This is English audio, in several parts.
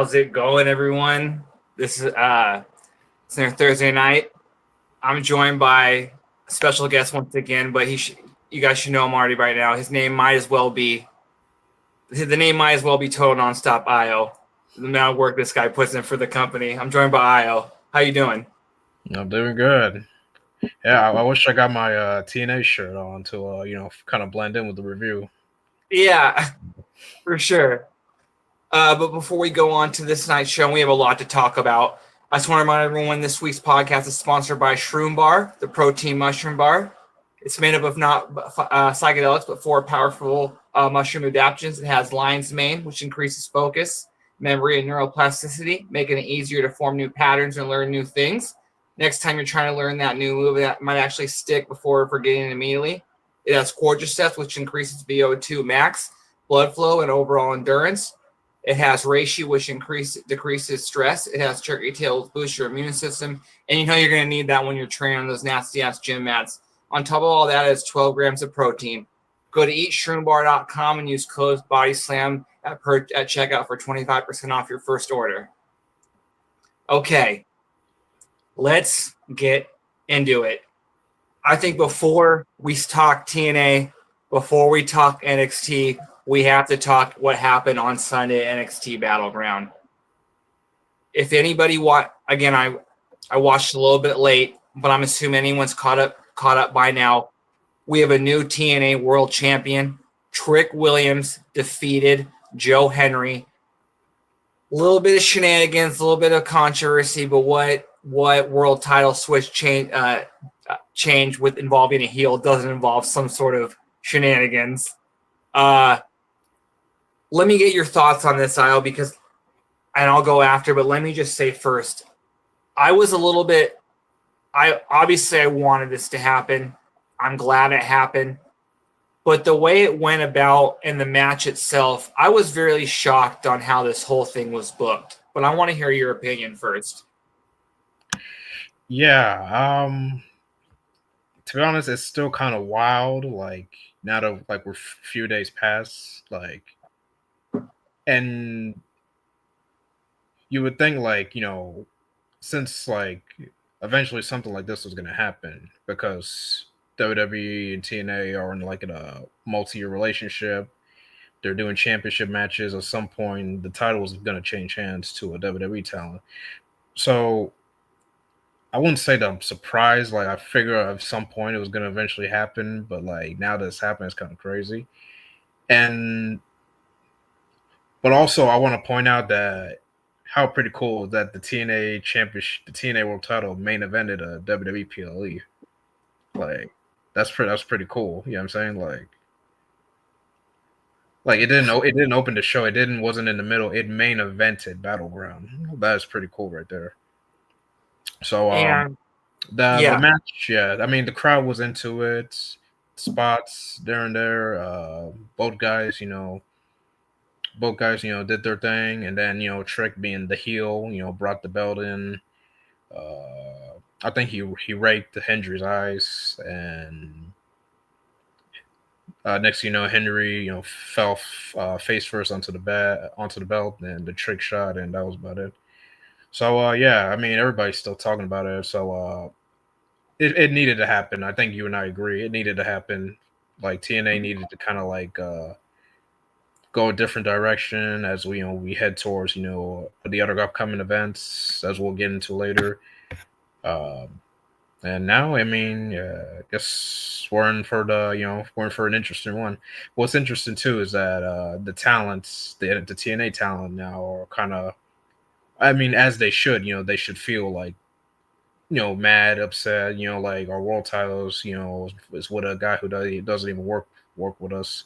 How's it going, everyone? This is it's their Thursday night. I'm joined by a special guest once again, but you guys should know him already by now. His name might as well be Total Nonstop Io. The amount of work this guy puts in for the company. I'm joined by Io. How you doing? I'm doing good. Yeah, I wish I got my TNA shirt on to kind of blend in with the review. Yeah, for sure. But before we go on to this night's show, we have a lot to talk about. I just want to remind everyone this week's podcast is sponsored by Shroom Bar, the protein mushroom bar. It's made up of not psychedelics, but 4 powerful mushroom adaptogens. It has lion's mane, which increases focus, memory, and neuroplasticity, making it easier to form new patterns and learn new things. Next time you're trying to learn that new move, that might actually stick before forgetting it immediately. It has quadriceps, which increases VO2 max, blood flow, and overall endurance. It has reishi, which decreases stress. It has turkey tail, which boosts your immune system. And you know you're going to need that when you're training on those nasty-ass gym mats. On top of all that is 12 grams of protein. Go to eatshroombar.com and use code BODYSLAM at checkout for 25% off your first order. Okay, let's get into it. I think before we talk TNA, before we talk NXT, we have to talk what happened on Sunday at NXT Battleground. If anybody I watched a little bit late, but I'm assuming anyone's caught up by now. We have a new TNA World Champion. Trick Williams defeated Joe Henry. A little bit of shenanigans, a little bit of controversy, but what world title switch change with involving a heel doesn't involve some sort of shenanigans. Let me get your thoughts on this, Io, and I'll go after, but let me just say first, I wanted this to happen. I'm glad it happened. But the way it went about in the match itself, I was very shocked on how this whole thing was booked. But I want to hear your opinion first. Yeah, to be honest, it's still kind of wild. Like now that we're a few days past, and you would think since eventually something like this was going to happen because WWE and TNA are in a multi-year relationship. They're doing championship matches. At some point, the title is going to change hands to a WWE talent. So I wouldn't say that I'm surprised. I figure at some point it was going to eventually happen, but now that it's happening, it's kind of crazy. But also, I want to point out that how pretty cool that the TNA championship, the TNA World Title main evented a WWE PLE. That's pretty cool. You know what I'm saying? It didn't open the show. Wasn't in the middle. It main evented Battleground. That's pretty cool right there. So the match, yeah. I mean, the crowd was into it. Spots there and there. Both guys, did their thing, and then Trick being the heel, brought the belt in. I think he raked Hendry's eyes, and next Henry fell face first onto the belt, and the Trick shot, and that was about it. So yeah, I mean everybody's still talking about it. So it needed to happen. I think you and I agree. It needed to happen. TNA needed to kind of go a different direction as we head towards the other upcoming events, as we'll get into later. And now, I mean, I guess we're in for an interesting one. What's interesting too is that the talents, the TNA talent now are kind of, I mean, as they should, they should feel mad, upset, our world titles, is with a guy who doesn't even work with us.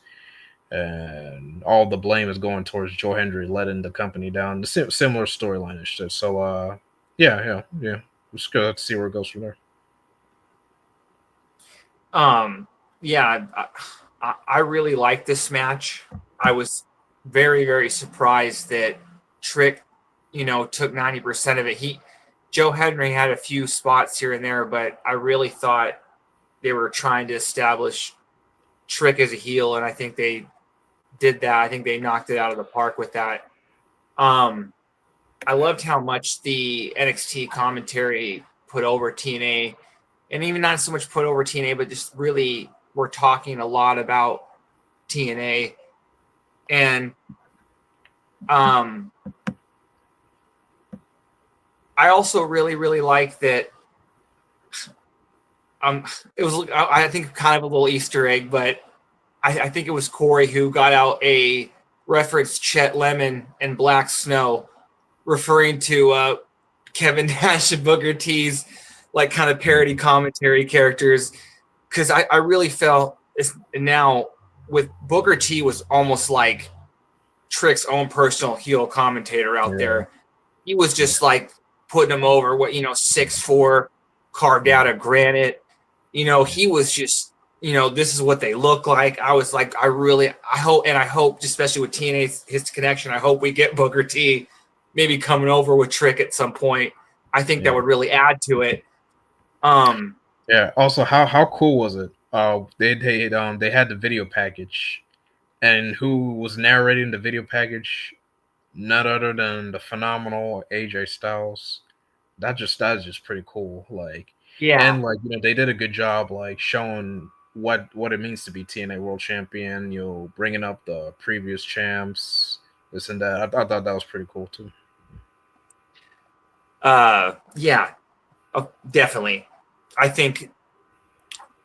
And all the blame is going towards Joe Hendry letting the company down. The similar storyline and shit. So, yeah. We'll just go to see where it goes from there. Yeah, I really like this match. I was very, very surprised that Trick, took 90% of it. Joe Henry had a few spots here and there, but I really thought they were trying to establish Trick as a heel, and I think they did that. I think they knocked it out of the park with that. I loved how much the NXT commentary put over TNA, and even not so much put over TNA, but just really we're talking a lot about TNA. And I also really like that. It was, I think, kind of a little Easter egg, but I think it was Corey who got out a reference Chet Lemon and Black Snow, referring to Kevin Nash and Booker T's like kind of parody commentary characters. Because I really felt now with Booker T was almost like Trick's own personal heel commentator out there. He was just like putting him over, 6'4", carved out of granite. He was just, this is what they look like. I was like, I hope, especially with TNA's his connection, I hope we get Booker T maybe coming over with Trick at some point. I think that would really add to it. Yeah. Also, how cool was it? They had the video package, and who was narrating the video package? None other than the phenomenal AJ Styles. That's just pretty cool. Like, and like they did a good job like showing what it means to be TNA World Champion. Bringing up the previous champs, this and that. I thought that was pretty cool too. Yeah, definitely. I think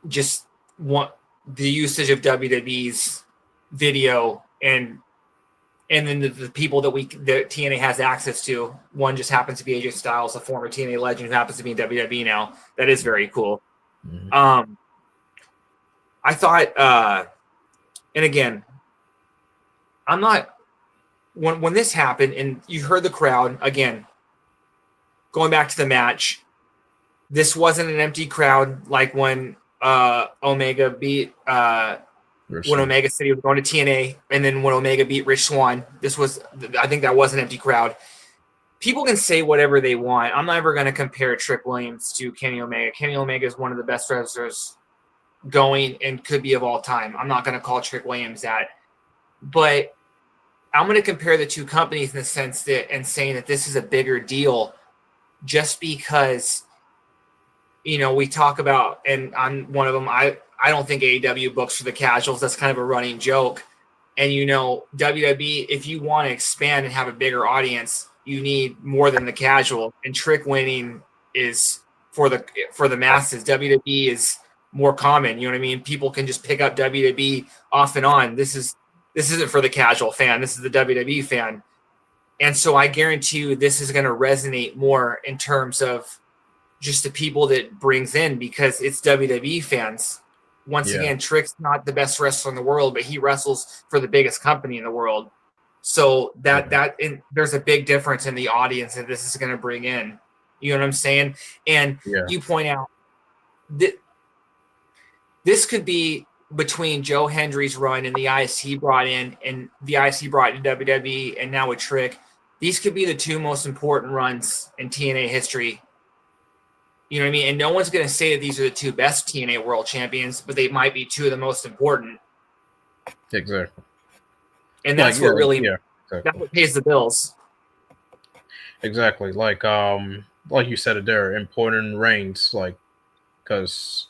just the usage of WWE's video and then the people that TNA has access to. One just happens to be AJ Styles, a former TNA legend who happens to be in WWE now. That is very cool. Mm-hmm. I thought, and again, I'm not when this happened and you heard the crowd again. Going back to the match, this wasn't an empty crowd like when Omega beat when Omega said he was going to TNA, and then when Omega beat Rich Swann. I think that was an empty crowd. People can say whatever they want. I'm never going to compare Trick Williams to Kenny Omega. Kenny Omega is one of the best wrestlers going and could be of all time. I'm not going to call Trick Williams that. But I'm going to compare the two companies in the sense that, and saying that this is a bigger deal just because, we talk about, and I'm one of them, I don't think AEW books for the casuals. That's kind of a running joke. And, WWE, if you want to expand and have a bigger audience, you need more than the casual. And Trick winning is for the masses. WWE is more common. You know what I mean? People can just pick up WWE off and on. This isn't for the casual fan. This is the WWE fan. And so I guarantee you this is going to resonate more in terms of just the people that brings in, because it's WWE fans. Once again, Trick's not the best wrestler in the world, but he wrestles for the biggest company in the world. So there's a big difference in the audience that this is going to bring in. You know what I'm saying? And you point out that this could be between Joe Hendry's run and the IC he brought in, and the IC he brought to WWE, and now with Trick. These could be the two most important runs in TNA history. You know what I mean? And no one's going to say that these are the two best TNA world champions, but they might be two of the most important. Exactly. And that's what really that's what pays the bills. Exactly. Like you said it there, important reigns, like, because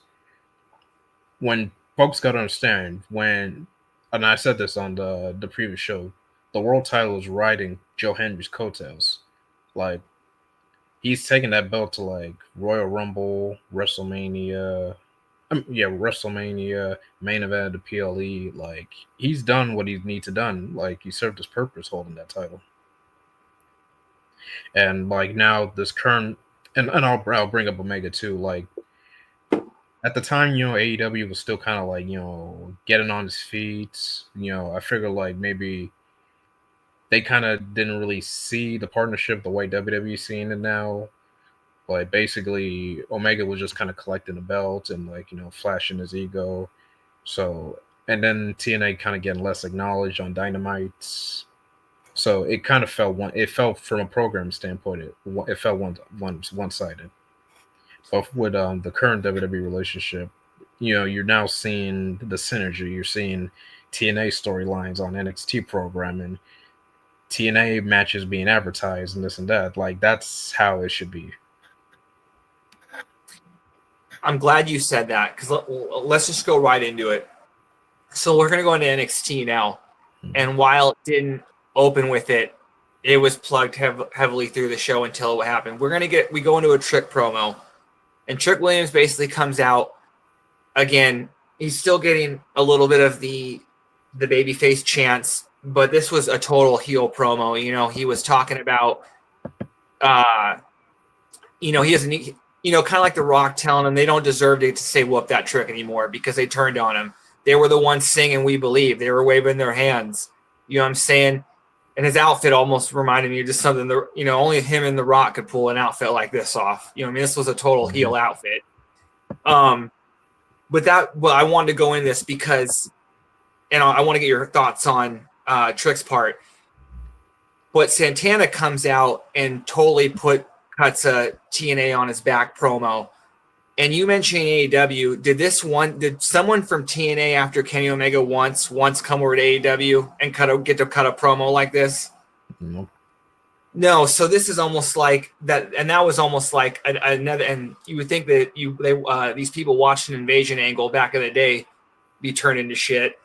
when folks got to understand, and I said this on the previous show, the world title is riding Joe Hendry's coattails. Like, he's taking that belt to like Royal Rumble, WrestleMania, WrestleMania, main event, the PLE. Like, he's done what he needs to done. Like, he served his purpose holding that title. And like now this current, and I'll bring up Omega too. Like, at the time, AEW was still kind of like, getting on his feet. I figure like maybe they kind of didn't really see the partnership the way WWE seeing it now. Like, basically, Omega was just kind of collecting the belt and like, flashing his ego. So, and then TNA kind of getting less acknowledged on Dynamite. So it kind of felt from a program standpoint, it felt one-sided. But with the current WWE relationship, you're now seeing the synergy. You're seeing TNA storylines on NXT programming. TNA matches being advertised and this and that. Like that's how it should be. I'm glad you said that because let's just go right into it. So we're gonna go into NXT now, and while it didn't open with it, it was plugged heavily through the show until it happened. We go into a Trick promo, and Trick Williams basically comes out again. He's still getting a little bit of the babyface chants, but this was a total heel promo. You know, he was talking about, he doesn't, kind of like The Rock telling him they don't deserve to say whoop that Trick anymore because they turned on him. They were the ones singing "We Believe." They were waving their hands. You know what I'm saying? And his outfit almost reminded me of just something that, only him and The Rock could pull an outfit like this off. This was a total heel outfit. But I wanted to go in this because, and I want to get your thoughts on Trick's part. But Santana comes out and totally cuts a TNA on his back promo. And you mentioned AEW. Did someone from TNA after Kenny Omega once come over to AEW and get to cut a promo like this? Nope. No. So this is almost like that, and that was almost like another. And you would think that these people watched an Invasion angle back in the day be turned into shit.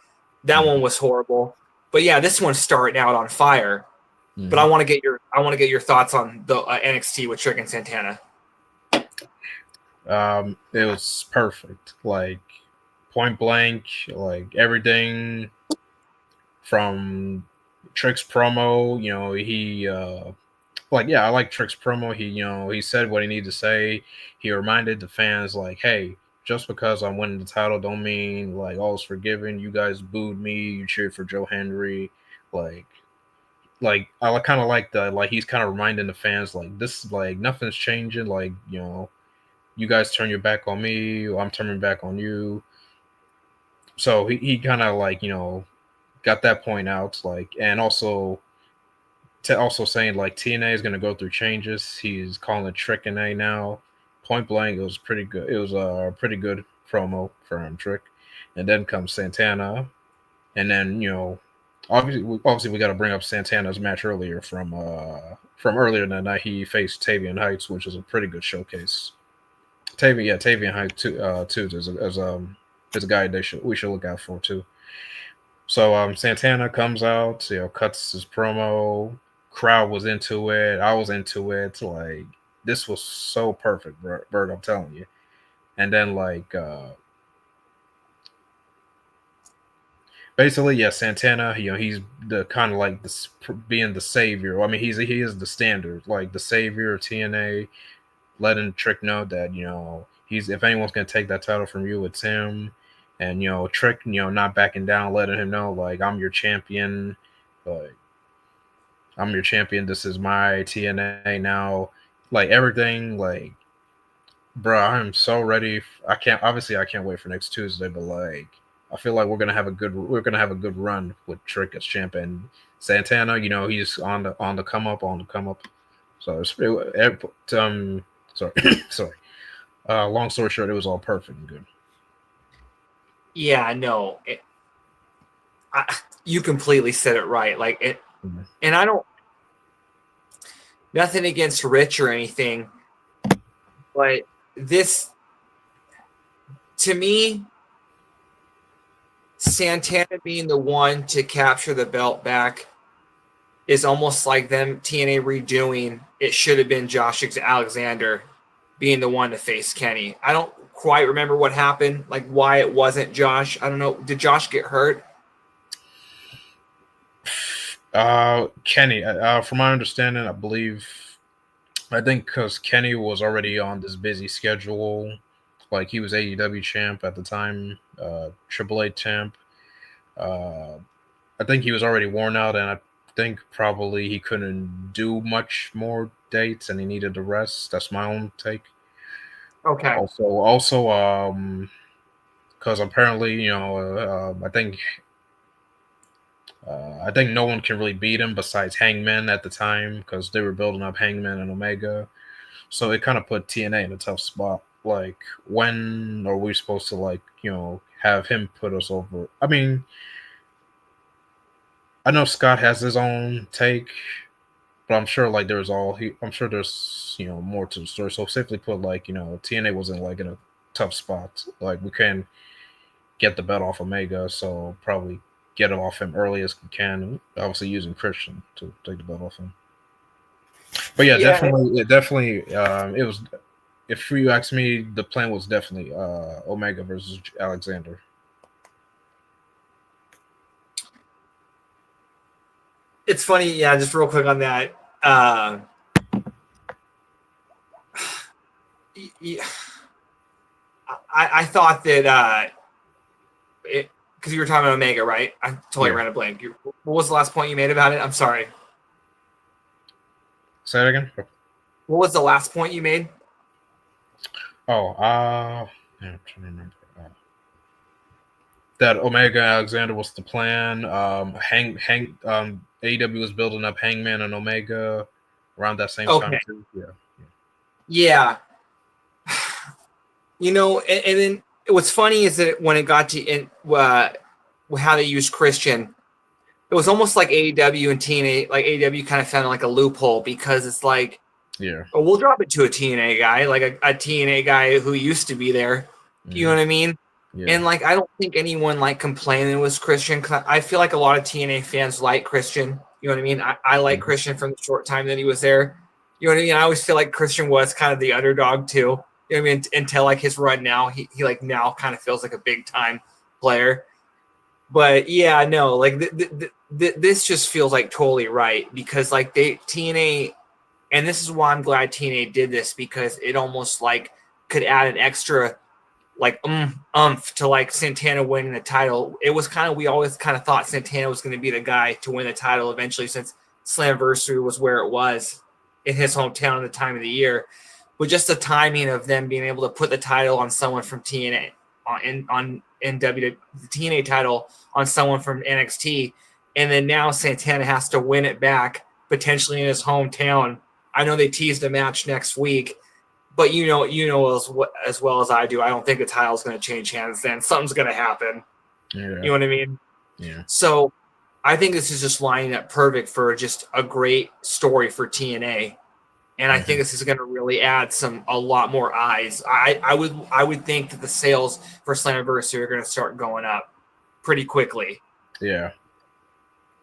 That one was horrible. But yeah, this one's starting out on fire. Mm-hmm. But I want to get your thoughts on the NXT with Trick and Santana. It was perfect, like point blank, like everything from Trick's promo. I like Trick's promo. He said what he needed to say. He reminded the fans, like, hey, just because I'm winning the title don't mean like all's forgiven. You guys booed me, you cheered for Joe Henry, like I kind of like that. Like he's kind of reminding the fans, like this, like nothing's changing. Like you guys turn your back on me, I'm turning back on you. So he kind of like, got that point out, like, and also saying like TNA is going to go through changes. He's calling it Trick and A now. Point blank, it was pretty good. It was a pretty good promo for him, Trick. And then comes Santana. And then, obviously we got to bring up Santana's match earlier from earlier in the night. He faced Tavian Heights, which is a pretty good showcase. Tavian Heights too is a guy we should look out for too. So Santana comes out, cuts his promo. Crowd was into it. I was into it. Like this was so perfect, Bert. I'm telling you. And then basically, yeah, Santana. He's the kind of like being the savior. I mean, he is the standard, like the savior of TNA. Letting Trick know that if anyone's gonna take that title from you, it's him. And Trick, not backing down, letting him know like I'm your champion, I'm your champion. This is my TNA now. Like everything, like, bro, I'm so ready. I can't wait for next Tuesday, but like I feel like we're gonna have a good run with Trick as champion. Santana, he's on the come up. So sorry. Long story short, it was all perfect and good. Yeah, no, you completely said it right. Like it, and I don't, nothing against Rich or anything, but this, to me, Santana being the one to capture the belt back is almost like them TNA redoing. It should have been Josh Alexander being the one to face Kenny. I don't quite remember what happened, like why it wasn't Josh. I don't know. Did Josh get hurt? Kenny, from my understanding, I think because Kenny was already on this busy schedule, like he was AEW champ at the time, AAA champ. I think he was already worn out, and I think probably he couldn't do much more dates, and he needed to rest. That's my own take. Okay. Also, because apparently, I think no one can really beat him besides Hangman at the time because they were building up Hangman and Omega. So it kind of put TNA in a tough spot. Like, when are we supposed to have him put us over? I mean, I know Scott has his own take, but I'm sure like I'm sure there's more to the story. So simply put, like TNA wasn't like in a tough spot. Like we can get the belt off Omega, so probably get it off him early as we can. Obviously using Christian to take the belt off him. But yeah, definitely, it was. If you ask me, the plan was definitely Omega versus Alexander. It's funny, yeah. Just real quick on that. I thought that because you were talking about Omega, right? I totally ran a blank. What was the last point you made about it? I'm sorry. Say that again. What was the last point you made? Oh, I'm trying to remember. That Omega Alexander was the plan. AEW was building up Hangman and Omega around that same time too. Yeah. And then what's funny is that when it got to how they used Christian, it was almost like AEW and TNA. Like AEW kind of found like a loophole because it's like, we'll drop it to a TNA guy, like a TNA guy who used to be there. You know what I mean? Yeah. And like I don't think anyone like complained it was Christian. Cause I feel like a lot of TNA fans like Christian. You know what I mean? I like Christian from the short time that he was there. You know what I mean? I always feel like Christian was kind of the underdog too. You know what I mean? Until like his run now, he like now kind of feels like a big time player. But yeah, no, like this just feels like totally right because like TNA, and this is why I'm glad TNA did this because it almost like could add an extra like to like Santana winning the title. It was kind of, we always kind of thought Santana was going to be the guy to win the title eventually since Slammiversary was where it was in his hometown at the time of the year. But just the timing of them being able to put the title on someone from TNA the TNA title on someone from NXT, and then now Santana has to win it back potentially in his hometown. I know they teased a match next week, but you know as well as I do, I don't think the title's going to change hands then. Something's going to happen. Yeah. You know what I mean? Yeah. So I think this is just lining up perfect for just a great story for TNA. And I think this is going to really add a lot more eyes. I would think that the sales for Slammiversary are going to start going up pretty quickly. Yeah.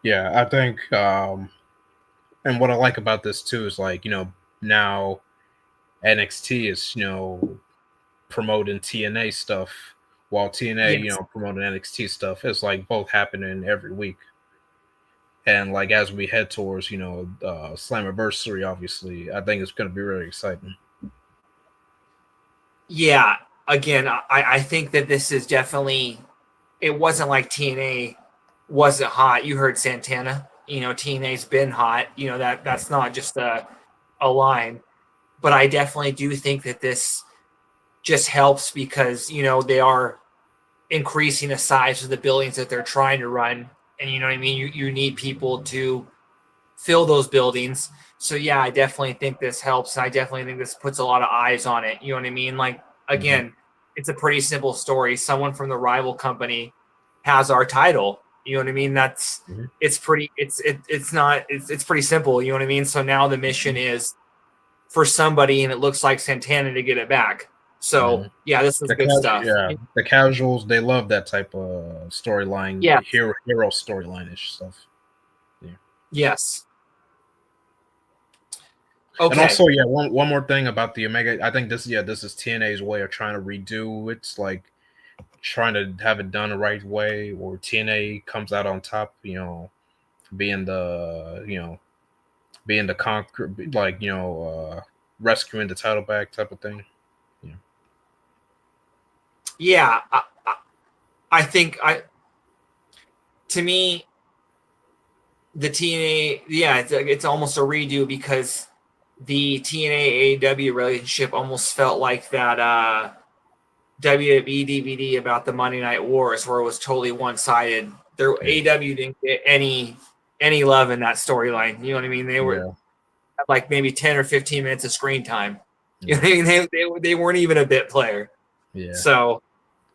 Yeah, I think and what I like about this too is like, now NXT is, promoting TNA stuff while TNA, promoting NXT stuff. It's like both happening every week. And like as we head towards, Slammiversary, obviously, I think it's going to be really exciting. Yeah, again, I think that this is definitely. It wasn't like TNA wasn't hot. You heard Santana. TNA's been hot. That's not just a line, but I definitely do think that this just helps because they are increasing the size of the buildings that they're trying to run. And you know what I mean? You need people to fill those buildings. So, yeah, I definitely think this helps. And I definitely think this puts a lot of eyes on it. You know what I mean? Like, again, it's a pretty simple story. Someone from the rival company has our title. You know what I mean? It's pretty simple. You know what I mean? So now the mission is for somebody, and it looks like Santana to get it back. So, yeah, this is good stuff. Yeah, the casuals, they love that type of storyline, hero storyline-ish stuff. Yeah. Yes. Okay. And also, one more thing about the Omega. I think this is TNA's way of trying to redo. It's like trying to have it done the right way, or TNA comes out on top, being the conquer, like, rescuing the title back type of thing. Yeah, I think to me, the TNA, it's almost a redo because the TNA AEW relationship almost felt like that WWE DVD about the Monday Night Wars, where it was totally one-sided. AEW didn't get any love in that storyline. You know what I mean? They were like maybe 10 or 15 minutes of screen time. You know what I mean? They weren't even a bit player. Yeah. So.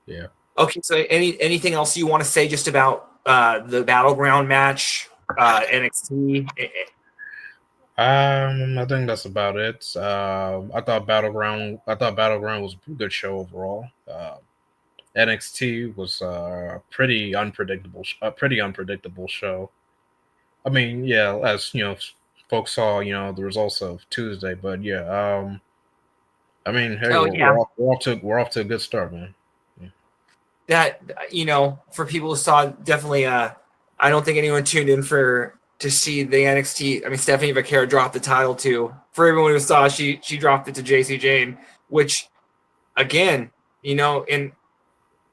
Yeah. Okay. So anything else you want to say just about the Battleground match NXT? I think that's about it. I thought Battleground was a good show overall. NXT was a pretty unpredictable show. I mean, yeah, as folks saw, the results of Tuesday, but yeah, I mean, hey, Oh yeah, we're off to a good start, man. Yeah. that for people who saw, definitely. I don't think anyone tuned in to see the NXT. I mean, Stephanie Vaquera dropped the title to. For everyone who saw, she dropped it to JC Jane, which again, and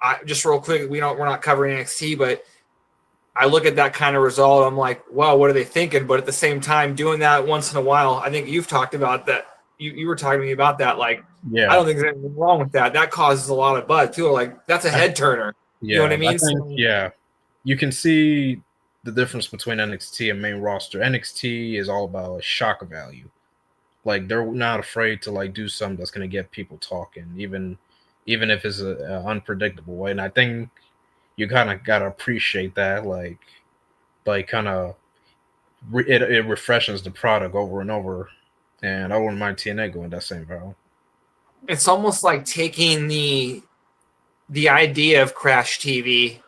I just real quick, we're not covering NXT, but I look at that kind of result, I'm like, wow, what are they thinking? But at the same time, doing that once in a while, I think you've talked about that. You were talking to me about that. Like, I Yeah, don't think there's anything wrong with that. That causes a lot of buzz. People are like, that's a head turner. You know what I I mean? think So, you can see the difference between NXT and main roster. NXT is all about shock value. Like they're not afraid to like do something that's going to get people talking, even if it's a unpredictable way. And I think you kind of gotta appreciate that, like kind of it refreshes the product over and over. And I wouldn't mind TNA going that same route. it's almost like taking the idea of Crash TV,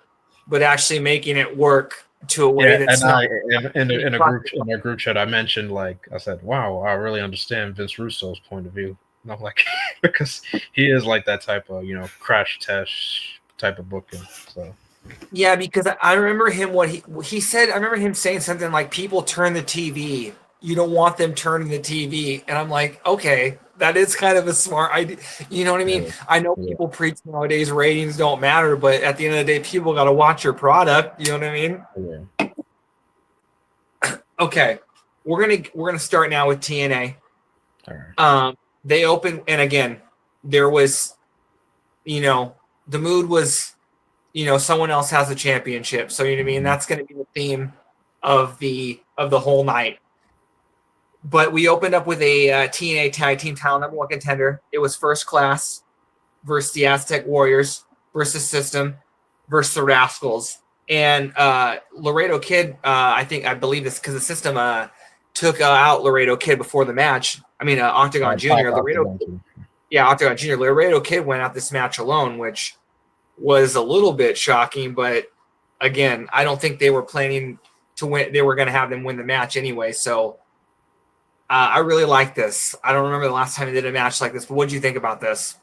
but actually making it work to a way Yeah, that's and not. in a group chat, I mentioned like I said, wow, I really understand Vince Russo's point of view. And I'm like, because he is like that type of crash test type of booking. So Yeah, because I remember him what he said. I remember him saying something like, "People turn the TV. You don't want them turning the TV." And I'm like, okay, that is kind of a smart idea. You know what I mean? yeah, I know yeah, people preach nowadays ratings don't matter, but at the end of the day, people got to watch your product. You know what I mean? yeah. Okay, we're gonna start now with TNA. All right. They opened, and again, there was, the mood was, someone else has the championship. So you know what I mean? That's going to be the theme of the whole night. But we opened up with a TNA tag team title number one contender. It was First Class versus the Aztec Warriors versus System versus the Rascalz. And Laredo Kid, I believe this because the System took out Laredo Kid before the match. I mean, Octagon Jr. Octagon Jr. Laredo Kid went out this match alone, which was a little bit shocking. But again, I don't think they were planning to win. They were going to have them win the match anyway. So I really like this. I don't remember the last time they did a match like this, but what do you think about this?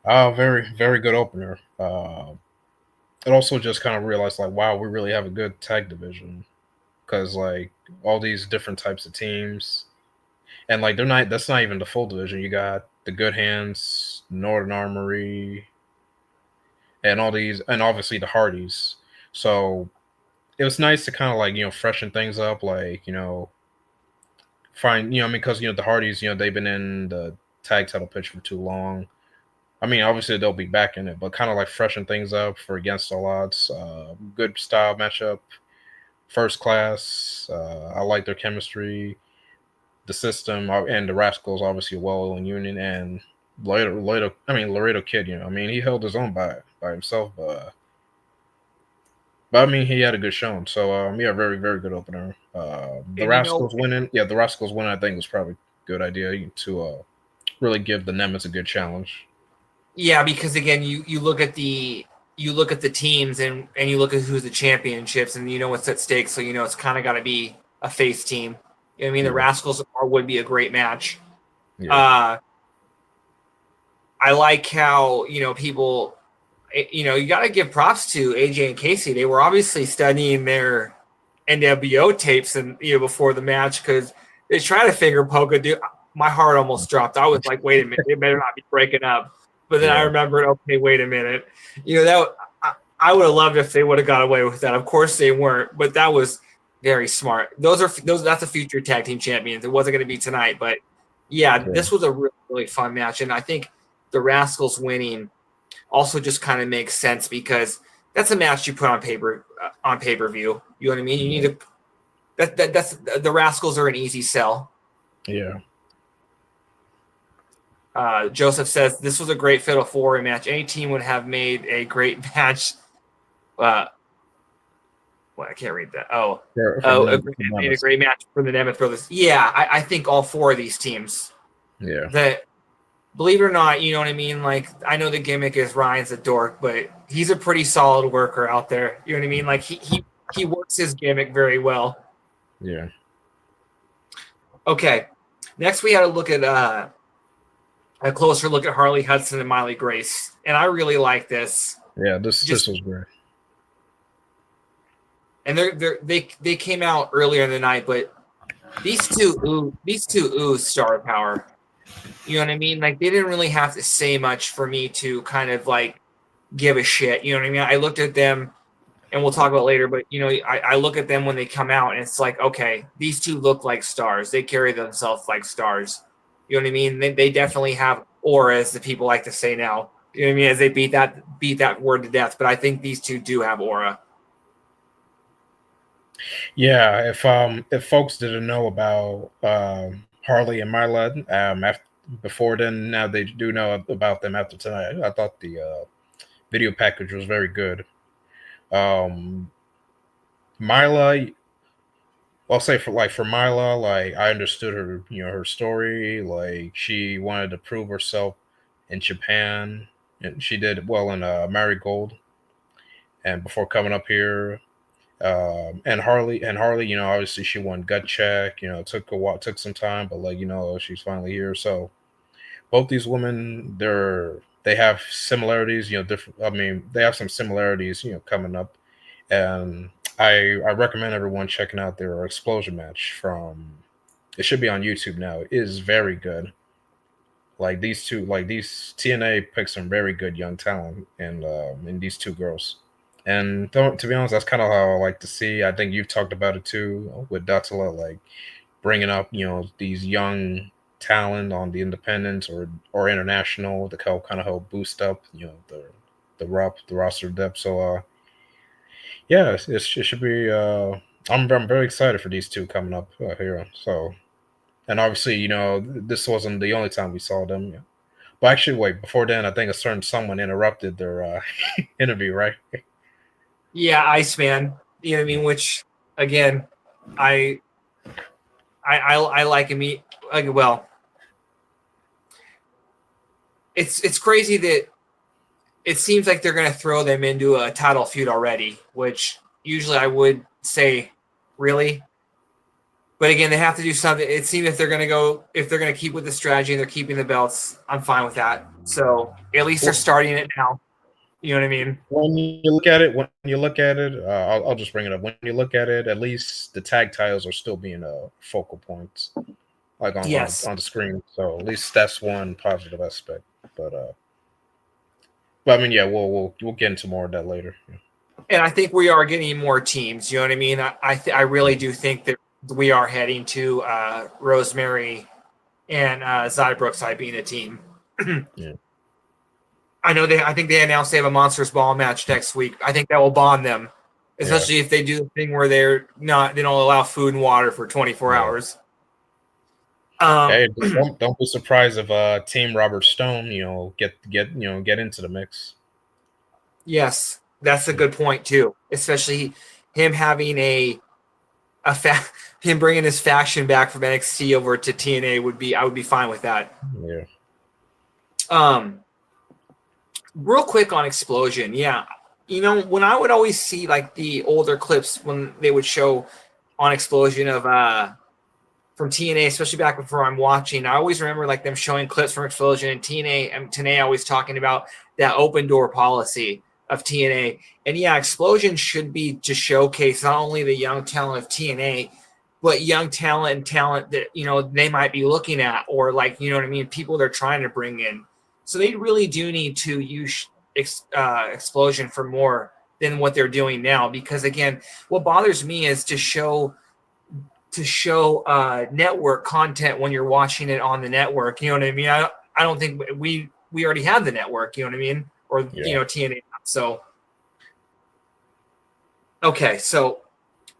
Very, very good opener. It also just kind of realized like, wow, we really have a good tag division because like all these different types of teams, and like they're not. That's not even the full division. You got the Good Hands, Northern Armory, and all these, and obviously the Hardys. So it was nice to kind of like freshen things up, like find I mean because the Hardys they've been in the tag title picture for too long. I mean, obviously they'll be back in it, but kind of like freshen things up for Against All Odds. Good style matchup. First Class. I like their chemistry. The System and the Rascalz obviously a well-oiled union, and Laredo Kid. I mean, he held his own by himself, but I mean, he had a good showing. So yeah, very very good opener. The And Rascalz winning, yeah, the Rascalz winning, I think was probably a good idea to really give the Nemeths a good challenge. yeah, because again, you look at the teams and you look at who's the championships and you know what's at stake. So it's kind of got to be a face team. You know what I mean? The Yeah. Rascalz would be a great match. Yeah. I like how people. You got to give props to AJ and Casey. They were obviously studying their NWO tapes and before the match because they try to finger poke a dude. My heart almost dropped. I was like, wait a minute, they better not be breaking up. But then I Yeah. remembered, okay, wait a minute. That I would have loved if they would have got away with that. Of course they weren't, but that was very smart. That's a future tag team champions. It wasn't going to be tonight, but yeah, this was a really, really fun match, and I think the Rascalz winning also just kind of makes sense because that's a match you put on pay-per-view. You know what I mean? You need to. That's the Rascalz are an easy sell. Yeah. Joseph says this was a great Fatal 4-Way match. Any team would have made a great match. Well, I can't read that. Oh, made a Nemeths. great match for the Nemeth brothers. Yeah, I think all four of these teams. Yeah. That, believe it or not, you know what I mean? Like, I know the gimmick is Ryan's a dork, but he's a pretty solid worker out there. You know what I mean? Like, he works his gimmick very well. Yeah. Okay. Next, we had to look at a closer look at Harley, Hudson, and Myla Grace. And I really like this. Yeah, this was great. And they came out earlier in the night, but these two ooze star power. You know what I mean? Like, they didn't really have to say much for me to kind of like give a shit. You know what I mean? I looked at them, and we'll talk about it later, but you know, I look at them when they come out, and it's like, okay, these two look like stars. They carry themselves like stars. You know what I mean? They definitely have aura, as the people like to say now. You know what I mean? As they beat that word to death. But I think these two do have aura. Yeah, if folks didn't know about Harley and Myla before then, now they do know about them after tonight. I thought the video package was very good. Myla, I'll say for Myla, like I understood her, her story. Like she wanted to prove herself in Japan, and she did well in Marigold, and before coming up here. And Harley, obviously she won Gut Check. It took a while, took some time, but she's finally here. So both these women, they have similarities. Different. I mean, they have some similarities. Coming up, and I recommend everyone checking out their Explosion match from. It should be on YouTube now. It is very good. Like these two, these TNA picked some very good young talent, and in these two girls. And to be honest, that's kind of how I like to see. I think you've talked about it too with Datala, like bringing up, these young talent on the independents or international to kind of help boost up, the roster depth. So, yeah, it should be. I'm very excited for these two coming up here. So, and obviously, this wasn't the only time we saw them. Yeah. But actually, wait, before then, I think someone interrupted their interview, right? Yeah, Iceman. You know what I mean? Which, again, I like him. Well, it's crazy that it seems like they're going to throw them into a title feud already, which usually I would say, really. But again, they have to do something. It seems if they're going to keep with the strategy and they're keeping the belts, I'm fine with that. So at least they're starting it now. You know what I mean? When you look at it, I'll just bring it up. When you look at it, at least the tag titles are still being focal points, like on the screen. So at least that's one positive aspect. But I mean, yeah, we'll get into more of that later. Yeah. And I think we are getting more teams. You know what I mean? I really do think that we are heading to Rosemary and Zaya Brookside being a team. Yeah. I think they announced they have a Monsters Ball match next week. I think that will bond them, especially if they do the thing where they don't allow food and water for 24 hours. Hey, don't be surprised if Team Robert Stone, get into the mix. Yes, that's a good point too. Especially him having him bringing his faction back from NXT over to TNA I would be fine with that. Yeah. Real quick on Explosion, yeah. When I would always see like the older clips when they would show on Explosion of from TNA, especially back before I'm watching, I always remember like them showing clips from Explosion and TNA always talking about that open door policy of TNA. And yeah, Explosion should be to showcase not only the young talent of TNA, but young talent and talent that they might be looking at, or like people they're trying to bring in. So they really do need to use Explosion for more than what they're doing now. Because again, what bothers me is to show network content when you're watching it on the network. You know what I mean? I don't think we already have the network. You know what I mean? Or TNA. So okay, so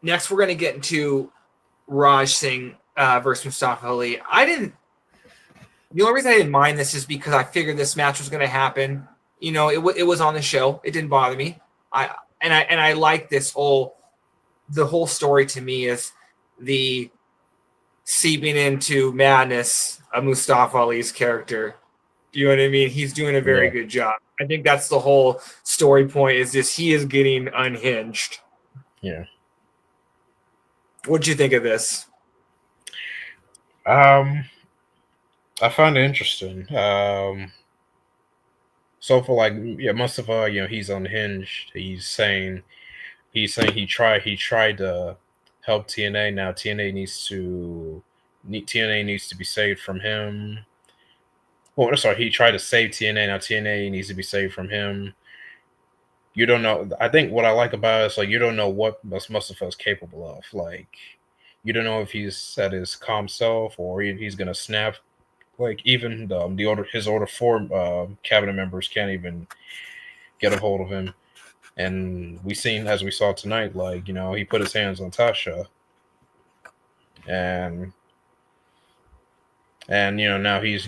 next we're gonna get into Raj Singh versus Mustafa Ali. The only reason I didn't mind this is because I figured this match was going to happen. It was on the show. It didn't bother me. I like this whole the whole story to me is the seeping into madness of Mustafa Ali's character. Do you know what I mean? He's doing a very good job. I think that's the whole story point, is just he is getting unhinged. Yeah. What'd you think of this? I find it interesting. So for like, Mustafa, he's unhinged. He's saying he tried to help TNA. Now TNA needs to be saved from him. Well, sorry, he tried to save TNA. Now TNA needs to be saved from him. You don't know. I think what I like about it is, like, you don't know what Mustafa is capable of. Like, you don't know if he's at his calm self or he's gonna snap. Like, even his order 4 cabinet members can't even get a hold of him. And as we saw tonight, like, he put his hands on Tasha, and now he's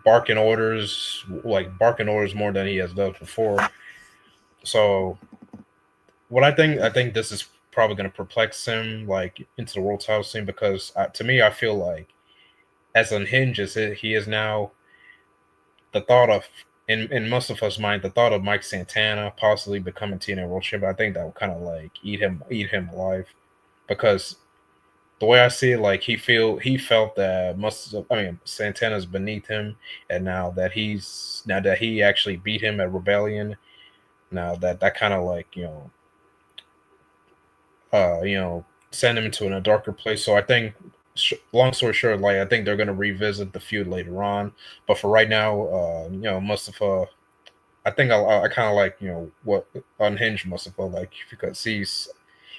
barking orders more than he has done before. So what I think this is probably going to perplex him, like, into the world title scene, because to me, I feel like, as unhinged as he is now, the thought of, in Mustafa's mind, the thought of Mike Santana possibly becoming TNA World Champion, I think that would kind of like eat him alive, because the way I see it, like, he felt that Santana's beneath him, and now that he actually beat him at Rebellion, now that kind of like send him into a darker place. So I think, long story short, like, I think they're gonna revisit the feud later on. But for right now, Mustafa, I think I kind of like what unhinged Mustafa, like, because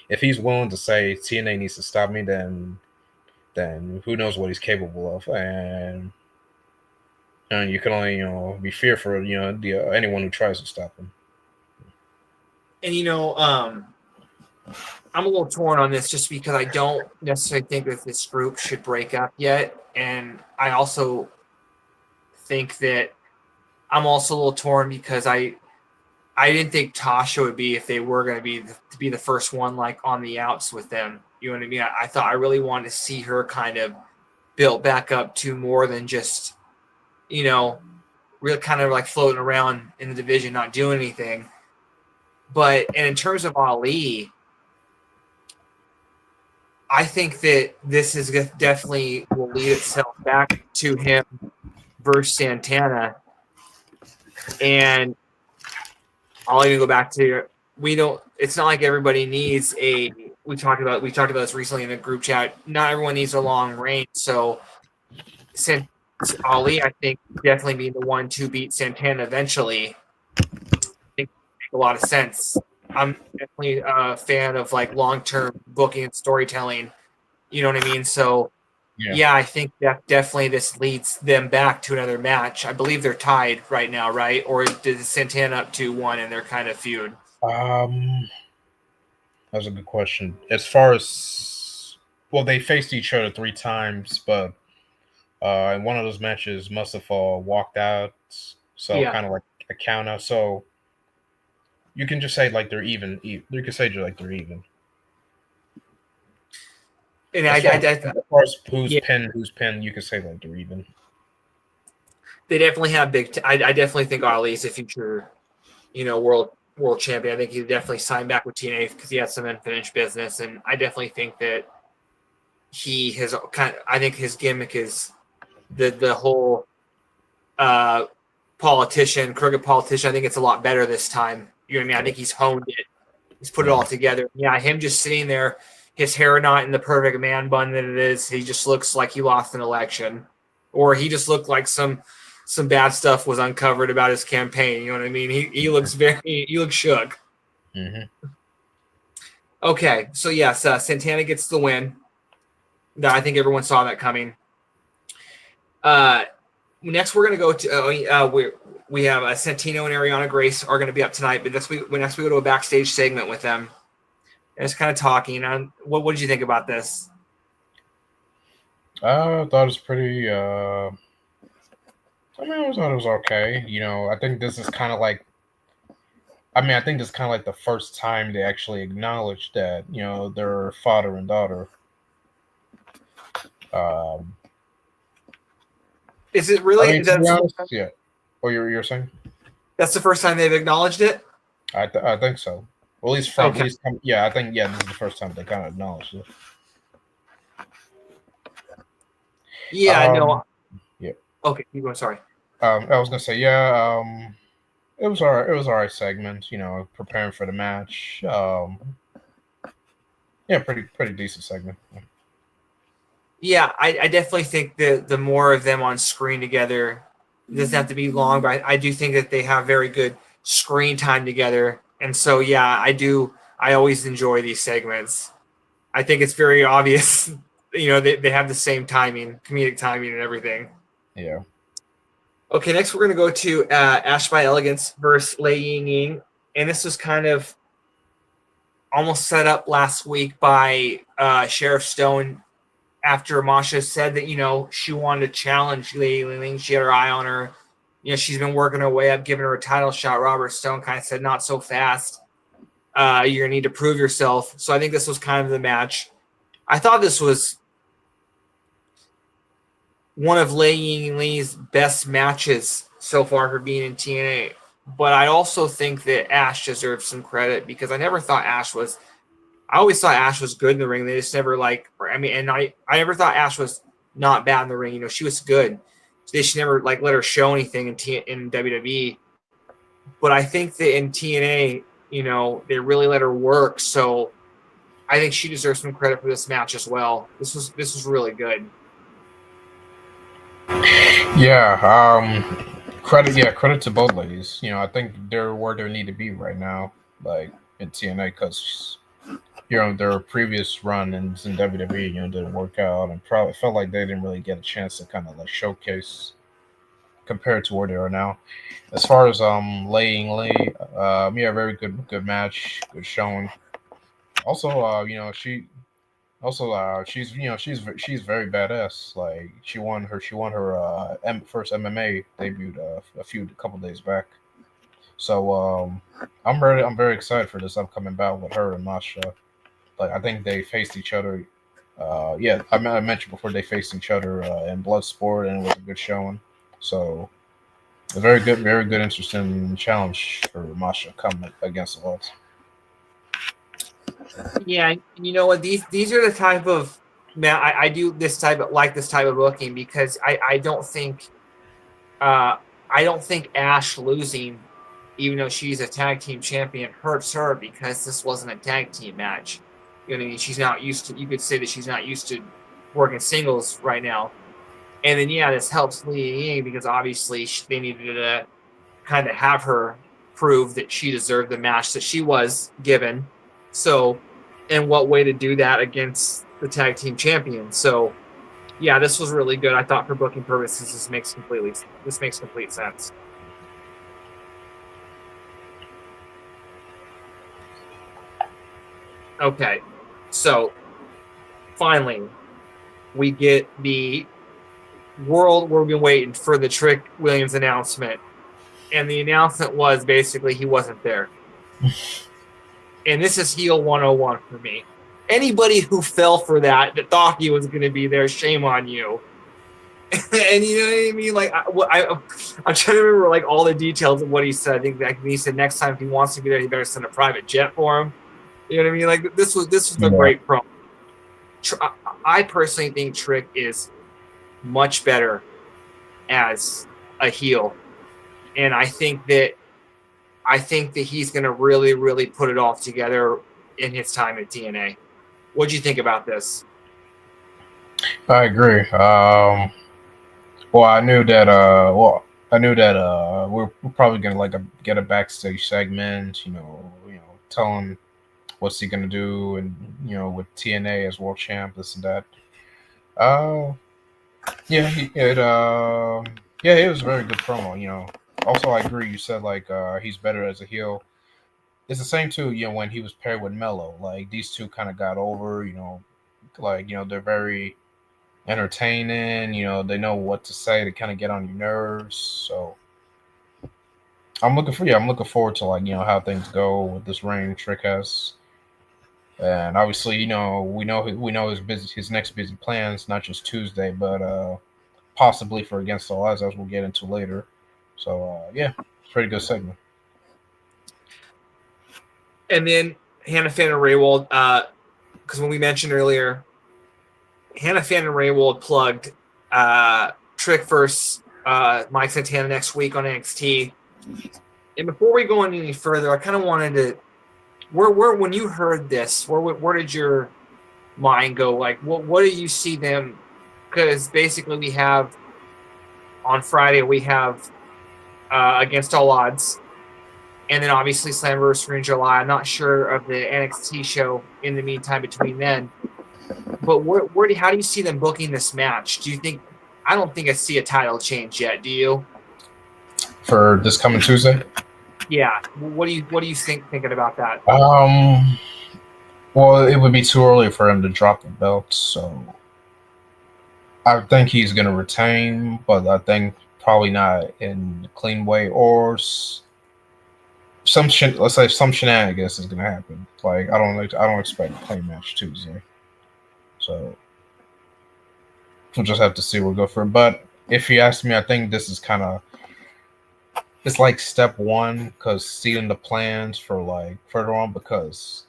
if he's willing to say TNA needs to stop me, then who knows what he's capable of, and you can only be fearful of anyone who tries to stop him. And I'm a little torn on this, just because I don't necessarily think that this group should break up yet. And I also think that I'm also a little torn because I didn't think Tasha would be, if they were going to be the first one, like, on the outs with them. You know what I mean? I thought I really wanted to see her kind of built back up to more than just, real kind of like floating around in the division, not doing anything. And in terms of Ali, I think that this is definitely will lead itself back to him versus Santana. And I'll even go back to, it's not like everybody needs we talked about this recently in a group chat. Not everyone needs a long range. So since Ali, I think, definitely being the one to beat Santana eventually, I think makes a lot of sense. I'm definitely a fan of, like, long-term booking and storytelling. You know what I mean? So yeah, I think that definitely this leads them back to another match. I believe they're tied right now, right? Or did Santana up 2-1 and they're kind of feud? That's a good question. As far as, well, they faced each other 3 times, but in one of those matches, Mustafa walked out, so kind of like a count out. So you can just say, like, they're even. You can say they're even. And as far as who's pinned, you can say, like, they're even. They definitely have I definitely think Ali's a future, world champion. I think he definitely signed back with TNA because he has some unfinished business, and I definitely think that he has I think his gimmick is the whole crooked politician. I think it's a lot better this time. You know what I mean? I think he's honed it. He's put it all together. Yeah, him just sitting there, his hair not in the perfect man bun that it is. He just looks like he lost an election, or he just looked like some bad stuff was uncovered about his campaign. You know what I mean? He looks he looks shook. Mm-hmm. Okay, so yes, Santana gets the win. I think everyone saw that coming. Next, we're going to go to we have Santino and Arianna Grace are going to be up tonight, but next we go to a backstage segment with them. And it's kind of talking. What did you think about this? I thought it was pretty. I thought it was okay. I think this is kind of like. I mean, I think it's kind of like the first time they actually acknowledged that they're father and daughter. Um, Is it I really? mean, Is to that be honest, yeah. What you're saying? that's the first time they've acknowledged it? I think so. Well, at Okay. least yeah. I think this is the first time they kind of acknowledged it. Yeah. Um, No. yeah. Okay. Keep going. Sorry. I was gonna say yeah. It was our segment. Preparing for the match. Yeah, pretty decent segment. Yeah, I definitely think that the more of them on screen together, it doesn't have to be long, but I do think that they have very good screen time together. And so, yeah, I do. I always enjoy these segments. I think it's very obvious, they have the same timing, comedic timing, and everything. Yeah. Okay, next we're going to go to Ash by Elegance versus Lei Ying Lee. And this was kind of almost set up last week by Sheriff Stone after Masha said that, she wanted to challenge Lei Ying Lee. She had her eye on her. She's been working her way up, giving her a title shot. Robert Stone kind of said, not so fast. You're going to need to prove yourself. So I think this was kind of the match. I thought this was one of Lei Ying Lee's best matches so far for being in TNA. But I also think that Ash deserves some credit because I never thought Ash was. I always thought Ash was good in the ring. They just never I never thought Ash was not bad in the ring. She was good. They should never let her show anything in WWE. But I think that in TNA, they really let her work. So I think she deserves some credit for this match as well. This was really good. Yeah. Credit to both ladies. I think they're where they need to be right now, like in TNA, because their previous run in WWE, didn't work out, and probably felt like they didn't really get a chance to kind of showcase compared to where they are now. As far as Lei Ying Lee, yeah, very good match, good showing. Also, she's very badass. Like she won her first MMA debut a couple days back. So I'm very excited for this upcoming battle with her and Masha. Like I think they faced each other. Yeah, I mentioned before they faced each other in Bloodsport, and it was a good showing. So a very good, interesting challenge for Masha coming against the odds. Yeah, you know what? These are the type of man I do this type of this type of booking because uh I don't think Ash losing, even though she's a tag team champion, hurts her because this wasn't a tag team match. You know what I mean? She's not used to. You could say that she's not used to working singles right now. And then yeah, this helps Lei Ying because obviously they needed to kind of have her prove that she deserved the match that she was given. So, and what way to do that against the tag team champion? So, yeah, this was really good. I thought for booking purposes, this makes complete sense. Okay, so finally, we get the world we've been waiting for, the Trick Williams announcement, and the announcement was basically he wasn't there. And this is heel 101 for me. Anybody who fell for that thought he was going to be there, shame on you. And you know what I mean? I'm trying to remember all the details of what he said. I think that he said next time if he wants to be there, he better send a private jet for him. You know what I mean? This was a great promo. I personally think Trick is much better as a heel, and I think that he's going to really, really put it all together in his time at TNA. What do you think about this? I agree. Well, I knew that. We're probably gonna get a backstage segment. Telling what's he gonna do, and with TNA as world champ, this and that. Uh, yeah, it was a very good promo. Also I agree. You said he's better as a heel. It's the same too. When he was paired with Mello, like these two kind of got over. They're very entertaining. They know what to say to kind of get on your nerves. So I'm looking forward to how things go with this reign Trick has. And obviously, we know his next busy plans, not just Tuesday, but possibly for Against All Odds, as we'll get into later. So yeah, pretty good segment. And then Hannah Fan and Raywold, because when we mentioned earlier, Hannah Fan and Raywold plugged Trick versus Mike Santana next week on NXT. And before we go any further, I kind of wanted to, where when you heard this, where did your mind go? Like, what do you see them? Because basically, we have on Friday we have Against All Odds, and then obviously Slammiversary in July. I'm not sure of the NXT show in the meantime between then. But how do you see them booking this match? Do you think? I don't think I see a title change yet. Do you? For this coming Tuesday? Yeah. What do you thinking about that? Well, it would be too early for him to drop the belt, so I think he's going to retain, but I think probably not in a clean way, or let's say some shenanigans is going to happen. Like I don't expect a clean match Tuesday, so we'll just have to see what we'll go for. But if you ask me, I think this is it's like step one, because seeing the plans for like further on, because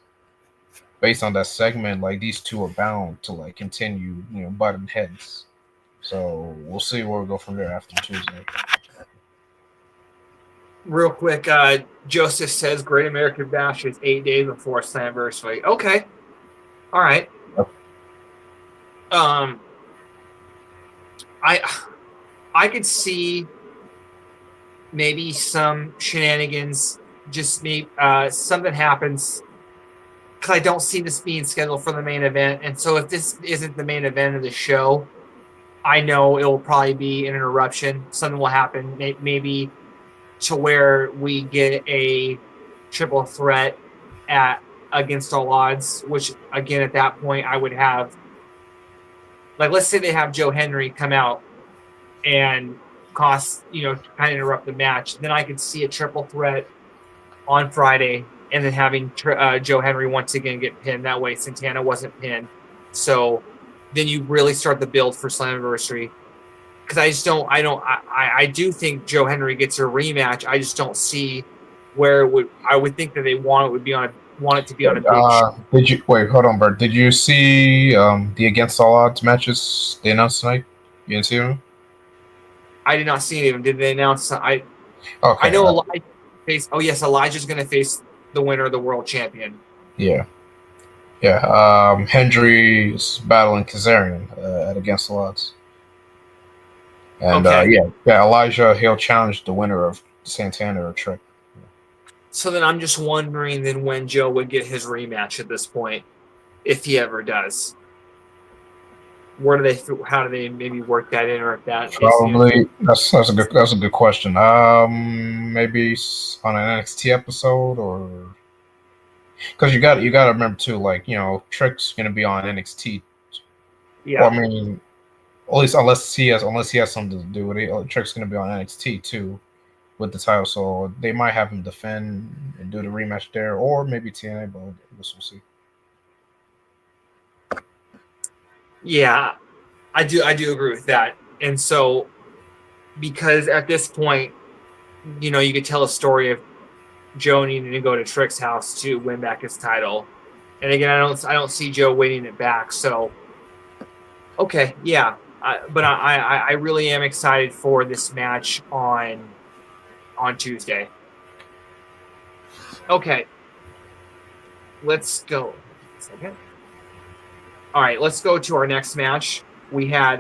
based on that segment, like these two are bound to like continue, butting heads. So we'll see where we go from there after Tuesday. Real quick, Joseph says Great American Bash is 8 days before Slammiversary. Okay. All right. Yep. I could see maybe some shenanigans, just maybe something happens, because I don't see this being scheduled for the main event. And so if this isn't the main event of the show, I know it will probably be an interruption. Something will happen, maybe to where we get a triple threat at Against All Odds, which again, at that point, I would have, like, let's say they have Joe Henry come out and kind of interrupt the match. Then I could see a triple threat on Friday, and then having Joe Henry once again get pinned. That way Santana wasn't pinned. So then you really start the build for Slammiversary. Because I do think Joe Henry gets a rematch. I just don't see where I would think that they want it to be on a big show. Hold on, Bert. Did you see the Against All Odds matches they announced tonight? You didn't see them? I did not see any of them. Did they announce? Okay. I know Elijah face. Oh yes, Elijah's going to face the winner of the world champion. Yeah. Hendry's battling Kazarian at Against All Odds. And okay. Elijah, he'll challenge the winner of Santana or Trick. So then I'm just wondering then when Joe would get his rematch at this point, if he ever does. How do they maybe work that in, or if that probably that's a good question. Maybe on an NXT episode, or because you got to remember too, like Trick's gonna be on NXT. Yeah. Well, I mean, at least unless he has something to do with it, Trick's gonna be on NXT too with the title, so they might have him defend and do the rematch there, or maybe TNA, but we'll see. Yeah, I do agree with that. And so, because at this point, you could tell a story of Joe needing to go to Trick's house to win back his title. And again, I don't see Joe winning it back. So, okay, yeah. But I really am excited for this match on Tuesday. Okay. Let's go. Okay. All right, let's go to our next match. We had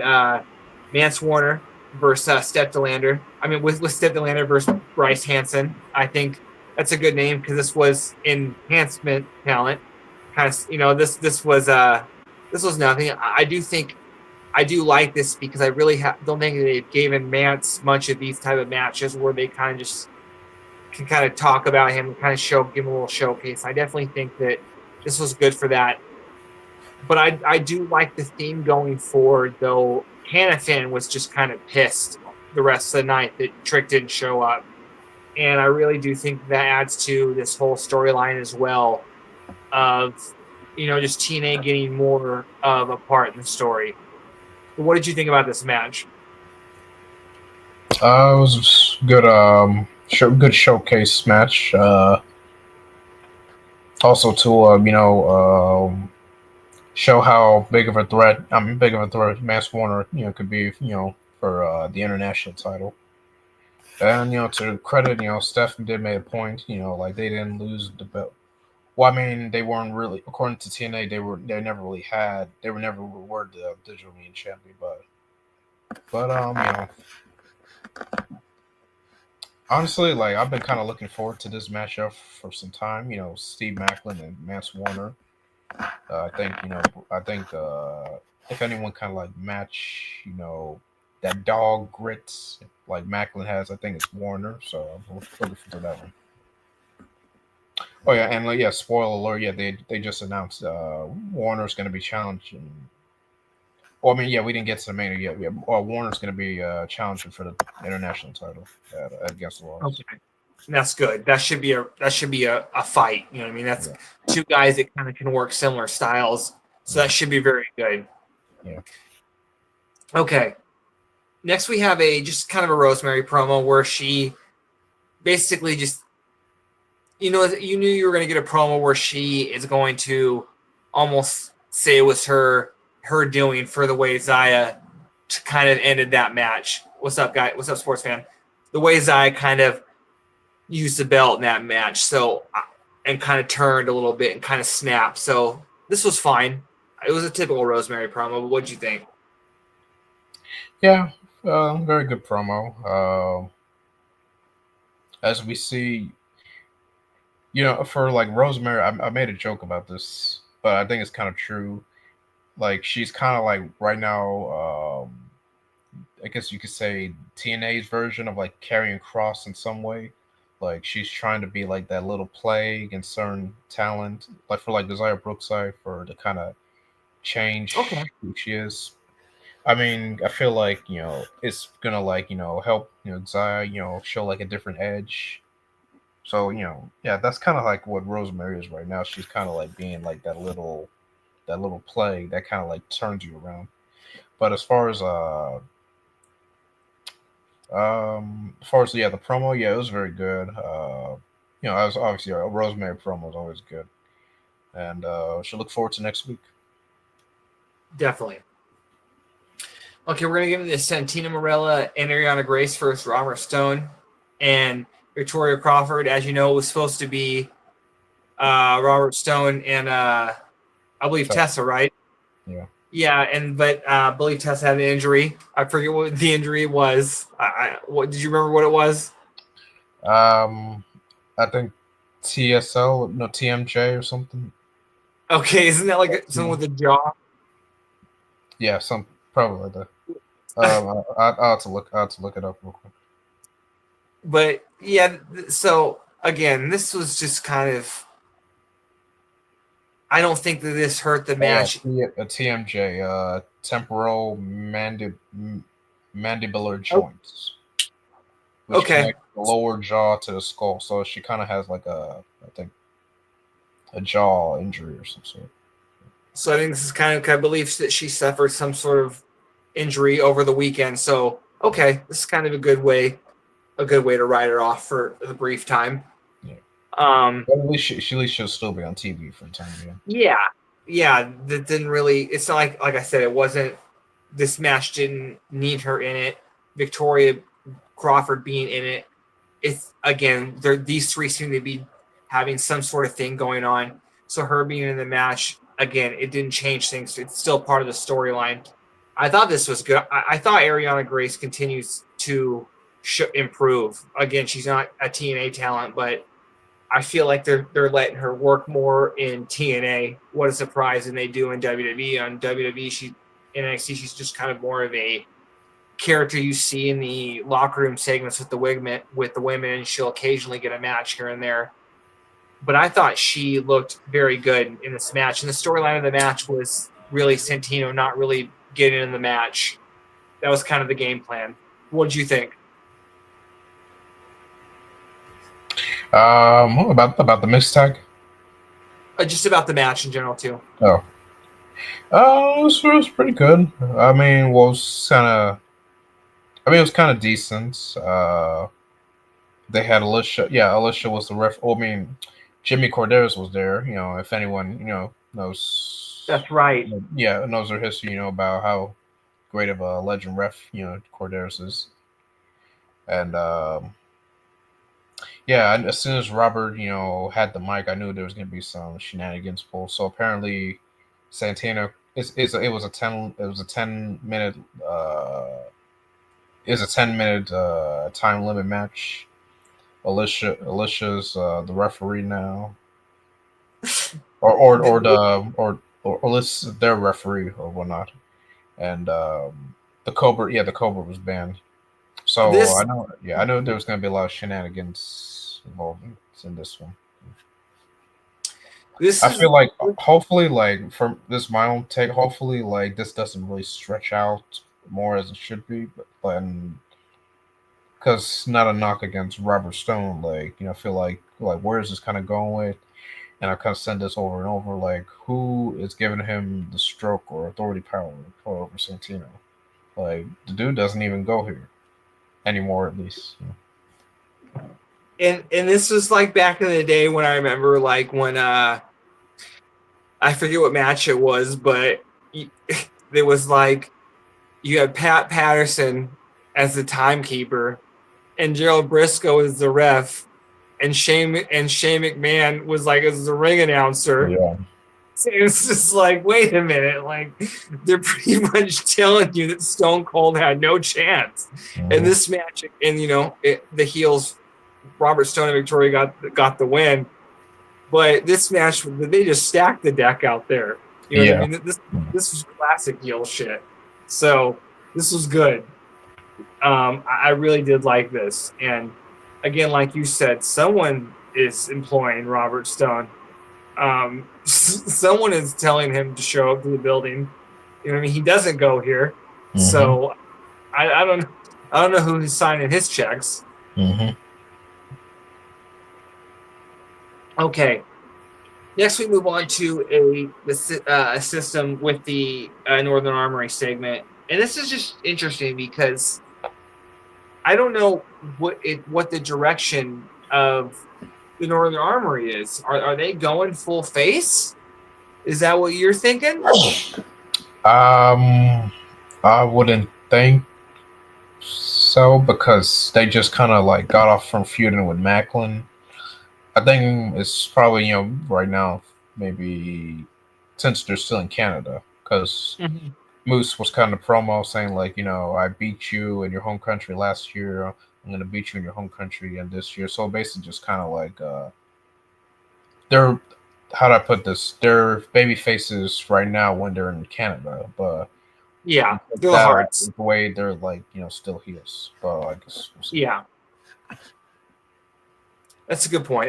Mance Warner versus Steph DeLander. I mean, with Steph DeLander versus Bryce Hansen. I think that's a good name because this was enhancement talent. Kind of, this was nothing. I do like this because I really don't think they've given Mance much of these type of matches where they kind of just can kind of talk about him and kind of give him a little showcase. I definitely think that this was good for that. But I do like the theme going forward, though. Hannah Finn was just kind of pissed the rest of the night that Trick didn't show up. And I really do think that adds to this whole storyline as well of, just TNA getting more of a part in the story. What did you think about this match? It was good. Good showcase match. Also to show how big of a threat. Big of a threat Mance Warner could be for the international title. And to credit Steph did make a point. Like they didn't lose the belt. Well, I mean, they weren't really, according to TNA, they never really had, they were never awarded the digital mean champion, but honestly, like I've been kind of looking forward to this matchup for some time. Steve Maclin and Mance Warner. I think if anyone kind of like match, that dog grits like Maclin has, I think it's Warner. So I'm looking forward to that one. Oh yeah, and yeah, spoiler alert. Yeah, they just announced Warner's going to be challenging. Well, I mean, yeah, we didn't get to the main yet. Yeah, Warner's going to be challenging for the international title against the Laws. Okay. That's good. That should be a fight. You know what I mean? That's two guys that kind of can work similar styles. So that should be very good. Yeah. Okay. Next we have just kind of a Rosemary promo where she basically just you knew you were going to get a promo where she is going to almost say it was her doing for the way Zaya kind of ended that match. What's up, guy? What's up, sports fan? The way Zaya kind of used the belt in that match, so and kind of turned a little bit and kind of snapped. So this was fine. It was a typical Rosemary promo. But what'd you think? Yeah, very good promo. As we see, for like Rosemary, I made a joke about this, but I think it's kind of true. Like she's kind of like right now. I guess you could say TNA's version of like carrying Cross in some way. Like she's trying to be like that little plague and certain talent, like for like Desire Brookside for the kind of change who she is. I mean, I feel like it's gonna like help Desire show like a different edge. So yeah, that's kind of like what Rosemary is right now. She's kind of like being like that little plague that kind of like turns you around. But as far as the promo, yeah, it was very good. As obviously a Rosemary promo is always good, and should look forward to next week. Definitely. Okay, we're gonna give this Santino Marella and Arianna Grace versus Robert Stone and Victoria Crawford. As you know, it was supposed to be Robert Stone and I believe Tessa, right? Yeah. Yeah, but I believe Tessa had an injury. I forget what the injury was. What did you remember what it was? I think TMJ or something. Okay, isn't that like someone with a jaw? Yeah, some probably like that. I'll have to look it up real quick. But yeah, so again, this was just kind of. I don't think that this hurt the match. A TMJ, temporal mandibular joints, which connect the lower jaw to the skull. So she kind of has like I think, a jaw injury or some sort. So I think this is kind of, I believe that she suffered some sort of injury over the weekend. So okay, this is kind of a good way to write her off for the brief time. Yeah. But at least she'll still be on TV for a time. Yeah. That didn't really. It's not like I said. It wasn't. This match didn't need her in it. Victoria Crawford being in it. It's again. These three seem to be having some sort of thing going on. So her being in the match again, it didn't change things. It's still part of the storyline. I thought this was good. I thought Arianna Grace continues to improve. Again, she's not a TNA talent, but I feel like they're letting her work more in TNA. What a surprise! And they do in WWE. On WWE, in NXT, she's just kind of more of a character you see in the locker room segments with the women, and she'll occasionally get a match here and there. But I thought she looked very good in this match, and the storyline of the match was really Santino not really getting in the match. That was kind of the game plan. What did you think? What about the mixed tag? Just about the match in general too. Oh, it was pretty good. I mean, was kind of. I mean, it was kind of decent. They had Alicia. Yeah, Alicia was the ref. Well, I mean, Jimmy Corderas was there. You know, if anyone knows, That's right. yeah, knows their history. About how great of a legend ref Corderas is, and yeah, and as soon as Robert had the mic, I knew there was going to be some shenanigans pulled. So apparently, Santino it was a 10 minute time limit match. Alicia's the referee now, or the or Alicia's their referee or whatnot, and the Cobra was banned. So This I know there was going to be a lot of shenanigans involved in this one. this I is feel like hopefully, like from this my own take, hopefully like this doesn't really stretch out more as it should be, but because not a knock against Robert Stone, like I feel like where is this kind of going with, and I kind of said this over and over, like who is giving him the stroke or authority power over Santino? Like the dude doesn't even go here anymore, at least. and this was like back in the day when I remember like when I forget what match it was, but it was like you had Pat Patterson as the timekeeper and Gerald Briscoe as the ref, and Shane McMahon was like as the ring announcer. Yeah. So it was just like, wait a minute, like they're pretty much telling you that Stone Cold had no chance in this match, and the heels, Robert Stone and Victoria got the win. But this match, they just stacked the deck out there. You know what I mean? This was classic heel shit. So this was good. I really did like this. And again, like you said, someone is employing Robert Stone. Someone is telling him to show up to the building. You know what I mean? He doesn't go here. So I don't know who's signing his checks. Okay. Next, we move on to a system with the Northern Armory segment, and this is just interesting because I don't know what the direction of the Northern Armory is. Are they going full face? Is that what you're thinking? I wouldn't think so because they just kind of like got off from feuding with Maclin. I think it's probably right now maybe since they're still in Canada because Moose was kind of promo saying like I beat you in your home country last year. I'm gonna beat you in your home country and this year. So basically, just kind of like they're how do I put this? They're baby faces right now when they're in Canada, but yeah, they're hearts. The way they're like still heels. But I guess we'll see. Yeah. That's a good point.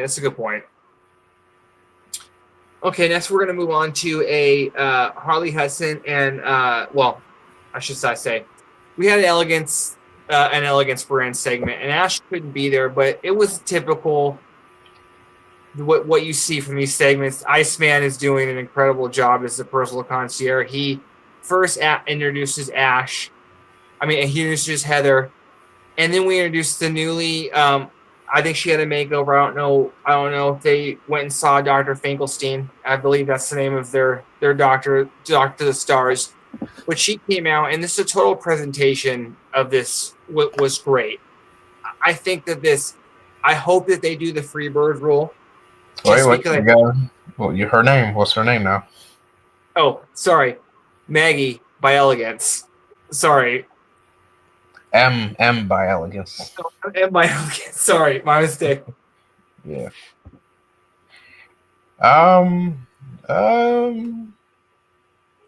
Okay, next we're going to move on to a Harley Hudson and I should say we had an Elegance brand segment, and Ash couldn't be there, but it was typical what you see from these segments. Iceman is doing an incredible job as the personal concierge. He first introduces Ash. He introduces Heather, and then we introduced the newly. I think she had a makeover. I don't know if they went and saw Dr. Finkelstein. I believe that's the name of their doctor, Doctor the Stars. But she came out, and this is a total presentation of this was great. I think that I hope that they do the free bird rule. Wait, her name? What's her name now? Oh, sorry, Maggie by Elegance. Sorry. M by Elegance. M by Elegance. Sorry, my mistake. Yeah.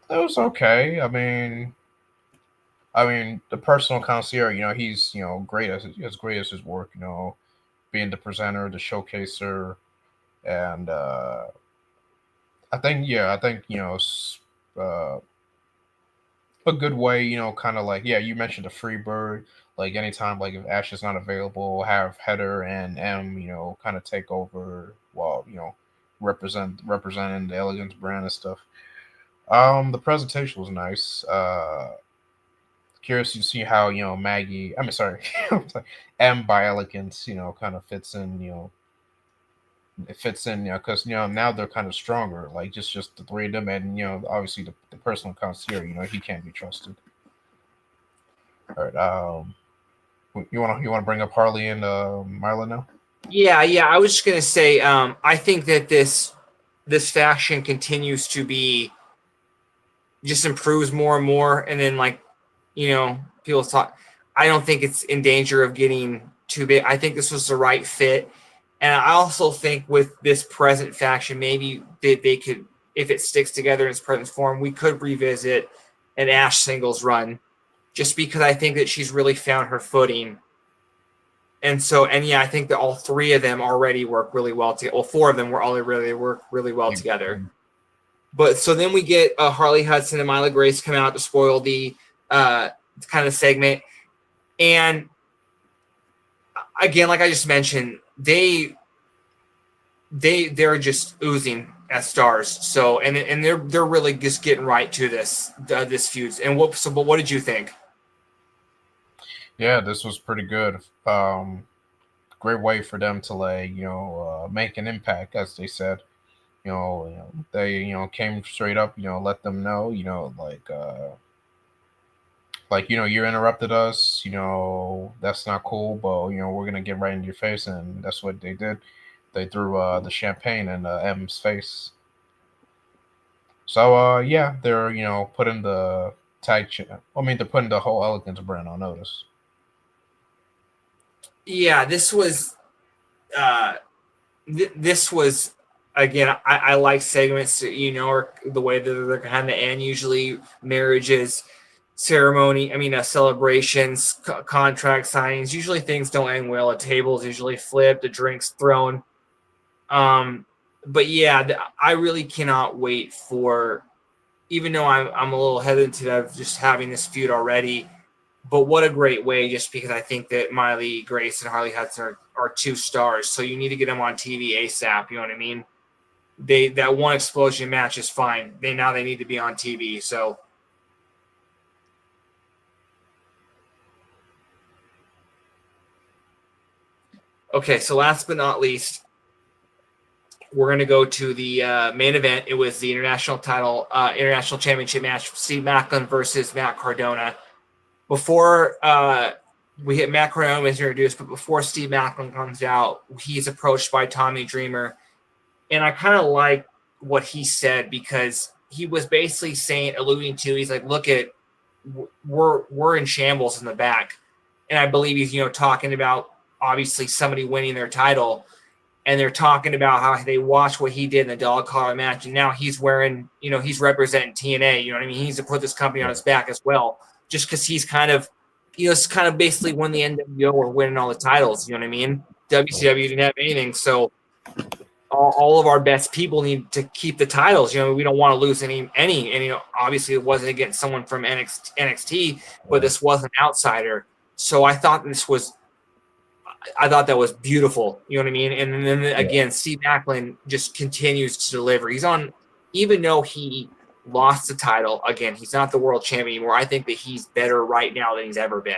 It was okay. I mean, the personal concierge, he's great as great as his work. Being the presenter, the showcaser, and I think a good way, kind of like you mentioned the free bird. Like anytime, like if Ash is not available, have Heather and M, kind of take over while representing the Elegance brand and stuff. The presentation was nice. Curious to see how Maggie. I mean, sorry, M by Elegance, kind of fits in. It fits in, because now they're kind of stronger. Like just the three of them, and obviously the personal concierge, he can't be trusted. All right. You want to bring up Harley and Myla now? Yeah. I was just gonna say, I think that this faction continues to be just improves more and more, and then people talk. I don't think it's in danger of getting too big. I think this was the right fit, and I also think with this present faction, maybe they could, if it sticks together in its present form, we could revisit an Ash singles run, just because I think that she's really found her footing. And so, I think that all three of them already work really well together. Well, four of them were already work really well together. But so then we get Harley Hudson and Myla Grace come out to spoil the kind of segment. And again, like I just mentioned, they're just oozing as stars. So and they're really just getting right to this feud. And but what did you think? Yeah, this was pretty good. Great way for them to make an impact, as they said. They came straight up. Let them know. You interrupted us. That's not cool. But we're gonna get right into your face, and that's what they did. They threw the champagne in M's face. So yeah, they're putting the they're putting the whole Elegance brand on notice. Yeah, this was this was again. I like segments that, or the way that they're kind of end. Usually marriages, ceremony. Celebrations, contract signings. Usually things don't end well. A table's usually flipped. A drink's thrown. But yeah, I really cannot wait for. Even though I'm a little hesitant of just having this feud already. But what a great way, just because I think that Myla Grace and Harley Hudson are two stars. So you need to get them on TV ASAP. You know what I mean? That one explosion match is fine. They need to be on TV. So okay, so last but not least, we're going to go to the main event. It was the international championship match, Steve Maclin versus Matt Cardona. Before we hit Matt Cardona was introduced, but before Steve Maclin comes out, he's approached by Tommy Dreamer. And I kind of like what he said, because he was basically alluding to, he's like, look at, we're in shambles in the back. And I believe he's, talking about obviously somebody winning their title. And they're talking about how they watched what he did in the dog collar match. And now he's wearing, he's representing TNA. You know what I mean? He needs to put this company on his back as well, just because he's kind of, it's kind of basically when the NWO were winning all the titles. You know what I mean? WCW didn't have anything. So all of our best people need to keep the titles. We don't want to lose any. And, obviously it wasn't against someone from NXT, but this was an outsider. So I thought that was beautiful. You know what I mean? And then again, Steve Maclin just continues to deliver. He's on, even though he lost the title, again, he's not the world champion anymore. I think that he's better right now than he's ever been.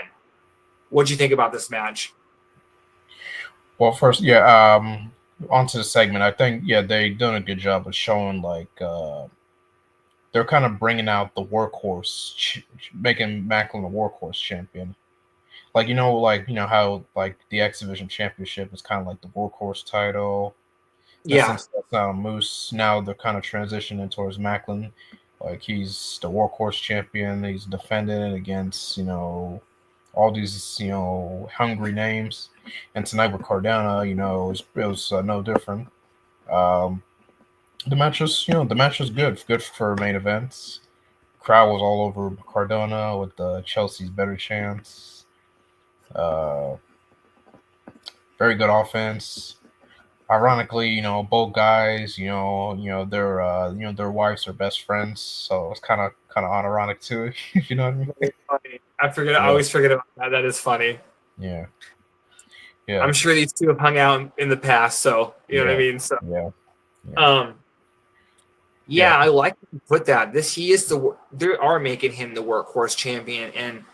What'd you think about this match? Well, first, onto the segment. I think, they're doing a good job of showing, they're kind of bringing out the workhorse, making Maclin a workhorse champion. How the X Division Championship is kind of like the workhorse title. Yeah. Since that's Moose, now they're kind of transitioning towards Maclin. He's the workhorse champion. He's defending it against, all these, hungry names. And tonight with Cardona, it was no different. The match was good for main events. Crowd was all over Cardona with Chelsea's better chance. Very good offense. ironically, both guys, their wives are best friends, so it's kind of ironic too. You know what I mean? Very funny. I forget. I Yeah, always forget about that. That is funny. yeah, yeah, I'm sure these two have hung out in the past, so you know what I yeah, mean. So, yeah, yeah, um, yeah. yeah, I like to put that. He is they are making him the workhorse champion, and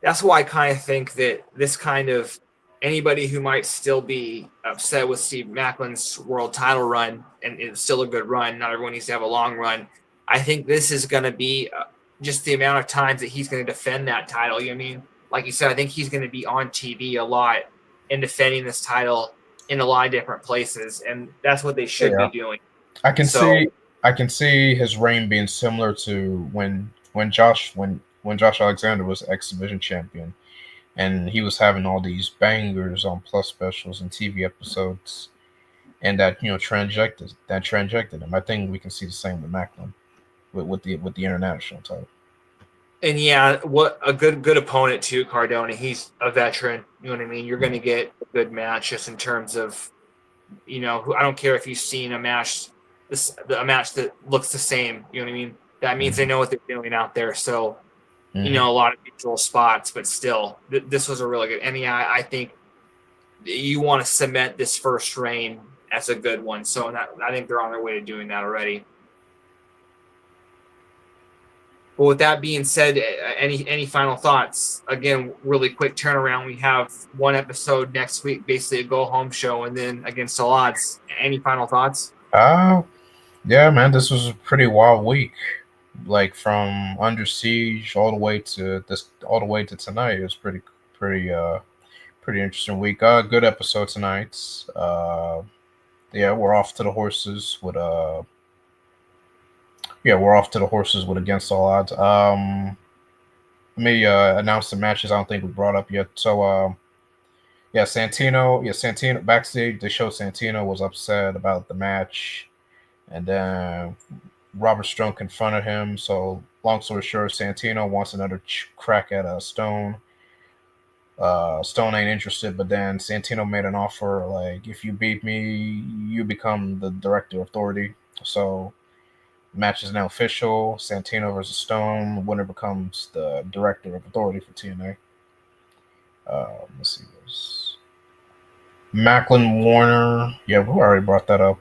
that's why I kind of think that this kind of anybody who might still be upset with Steve Maclin's world title run, and it's still a good run. Not everyone needs to have a long run. I think this is going to be just the amount of times that he's going to defend that title. You know what I mean? Like you said, I think he's going to be on TV a lot and defending this title in a lot of different places, and that's what they should Yeah. be doing. I can So see I can see his reign being similar to when Josh Alexander was X Division champion, and he was having all these bangers on Plus specials and TV episodes, and that transjected him. I think we can see the same with Macklin with the international title. And yeah, what a good opponent too, Cardona. He's a veteran. You know what I mean? You're going to get a good match just in terms of, I don't care if you've seen a match that looks the same. You know what I mean? That means they know what they're doing out there. So, Mm-hmm. a lot of visual spots, but still, this was a really good. And yeah, I think you want to cement this first reign as a good one. So I think they're on their way to doing that already. But with that being said, any final thoughts? Again, really quick turnaround. We have one episode next week, basically a go home show, and then against all odds. Any final thoughts? Yeah, man, this was a pretty wild week. Like from Under Siege all the way to tonight. It was pretty interesting week. Good episode tonight. Yeah, we're off to the horses with Against All Odds. Let me announce the matches. I don't think we brought up yet. So, Santino backstage. They showed Santino was upset about the match, and then Robert Strong confronted him. So, long story short, Santino wants another crack at Stone. Stone ain't interested, but then Santino made an offer like, if you beat me, you become the director authority. So, match is now official. Santino versus Stone. Winner becomes the director of authority for TNA. Let's see this. Maclin Warner. Yeah, we already brought that up.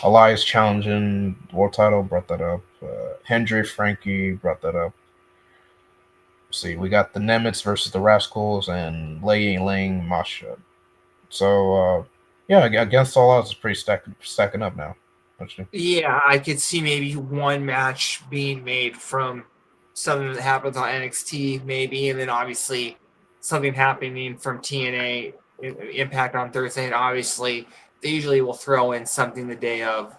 Elias challenging world title. Brought that up. Hendry Frankie brought that up. Let's see, we got the Nemeths versus the Rascalz and Lei Ying Lee Masha. So yeah, Against All Odds is pretty stacking up now. Yeah, I could see maybe one match being made from something that happens on NXT, maybe, and then obviously something happening from TNA Impact on Thursday. And obviously, they usually will throw in something the day of,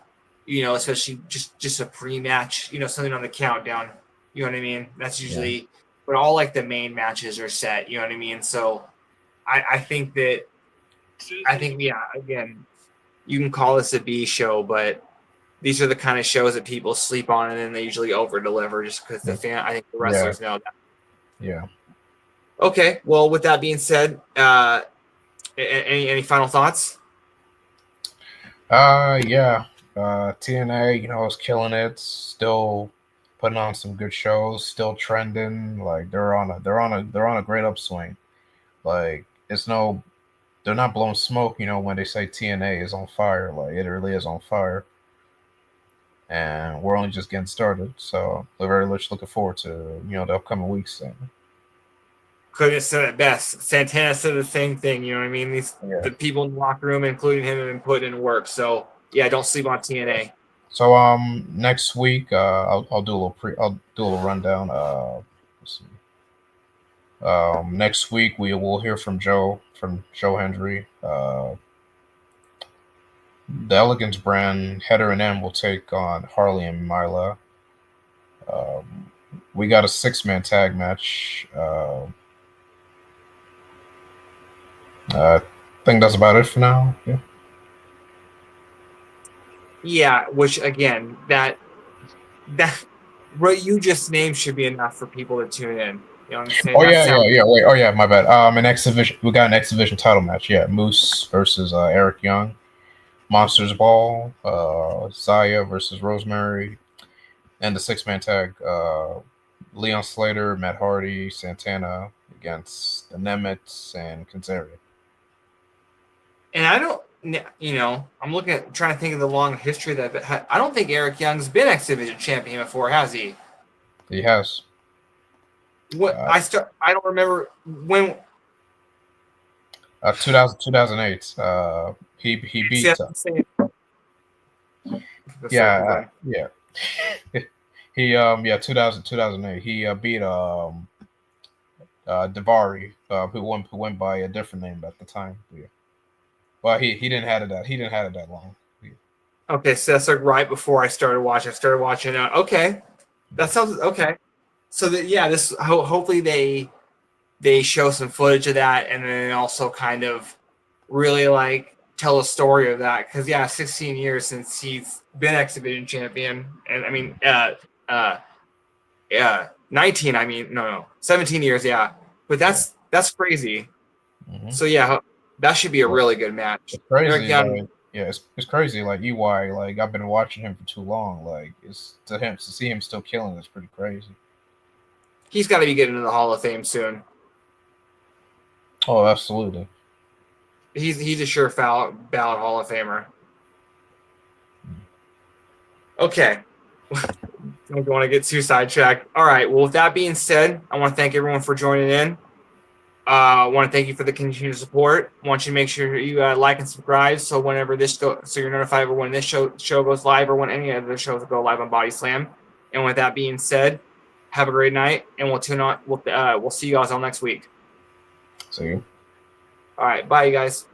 especially just a pre-match, something on the countdown. You know what I mean? That's usually, but all like the main matches are set. You know what I mean? So I think yeah, again, you can call this a B show, but these are the kind of shows that people sleep on, and then they usually over deliver just because I think the wrestlers know that. Yeah. Okay. Well, with that being said, any final thoughts? Yeah. TNA, is killing it. Still putting on some good shows. Still trending. Like they're on a great upswing. Like they're not blowing smoke. When they say TNA is on fire, like it really is on fire. And we're only just getting started. So we're very much looking forward to the upcoming weeks. Couldn't have said it best. Santana said the same thing. You know what I mean? The people in the locker room, including him, have been putting in work. So yeah, don't sleep on TNA. So next week I'll do a little rundown. Let's see. Next week we will hear from Joe Hendry. The Elegance brand, Header and M will take on Harley and Myla. We got a 6-man tag match. I think that's about it for now. Yeah. Yeah, which again, that what you just named should be enough for people to tune in. You know what I'm saying? Oh yeah. Wait. Oh yeah. My bad. An X division. We got an X division title match. Yeah, Moose versus Eric Young. Monsters Ball. Zaya versus Rosemary, and the 6-man tag. Leon Slater, Matt Hardy, Santana against the Nemeths and Kazarian. And I don't, I'm trying to think of the long history of that, but I don't think Eric Young's been X Division champion before, has he? He has. I don't remember when. 2008. He beat. Yeah. He 2008. He beat Davari, who went by a different name at the time. Yeah. Well, he didn't have it that long. Yeah. Okay, so that's like right before I started watching. Okay, that sounds okay. So this hopefully they show some footage of that, and then also kind of really like tell a story of that, because 16 years since he's been X Division champion, and 19. 17 years. Yeah, but that's crazy. Mm-hmm. So that should be a really good match. It's crazy. It's crazy. Like EY, like I've been watching him for too long. Like to see him still killing is pretty crazy. He's got to be getting into the Hall of Fame soon. Oh, absolutely. He's a sure ballot Hall of Famer. Okay. Don't want to get too sidetracked. All right. Well, with that being said, I want to thank everyone for joining in. I want to thank you for the continued support. I want you to make sure you like and subscribe, so whenever so you're notified when this show goes live, or when any of the shows go live on Body Slam. And with that being said, have a great night, and we'll see you guys all next week. See you. All right. Bye, you guys.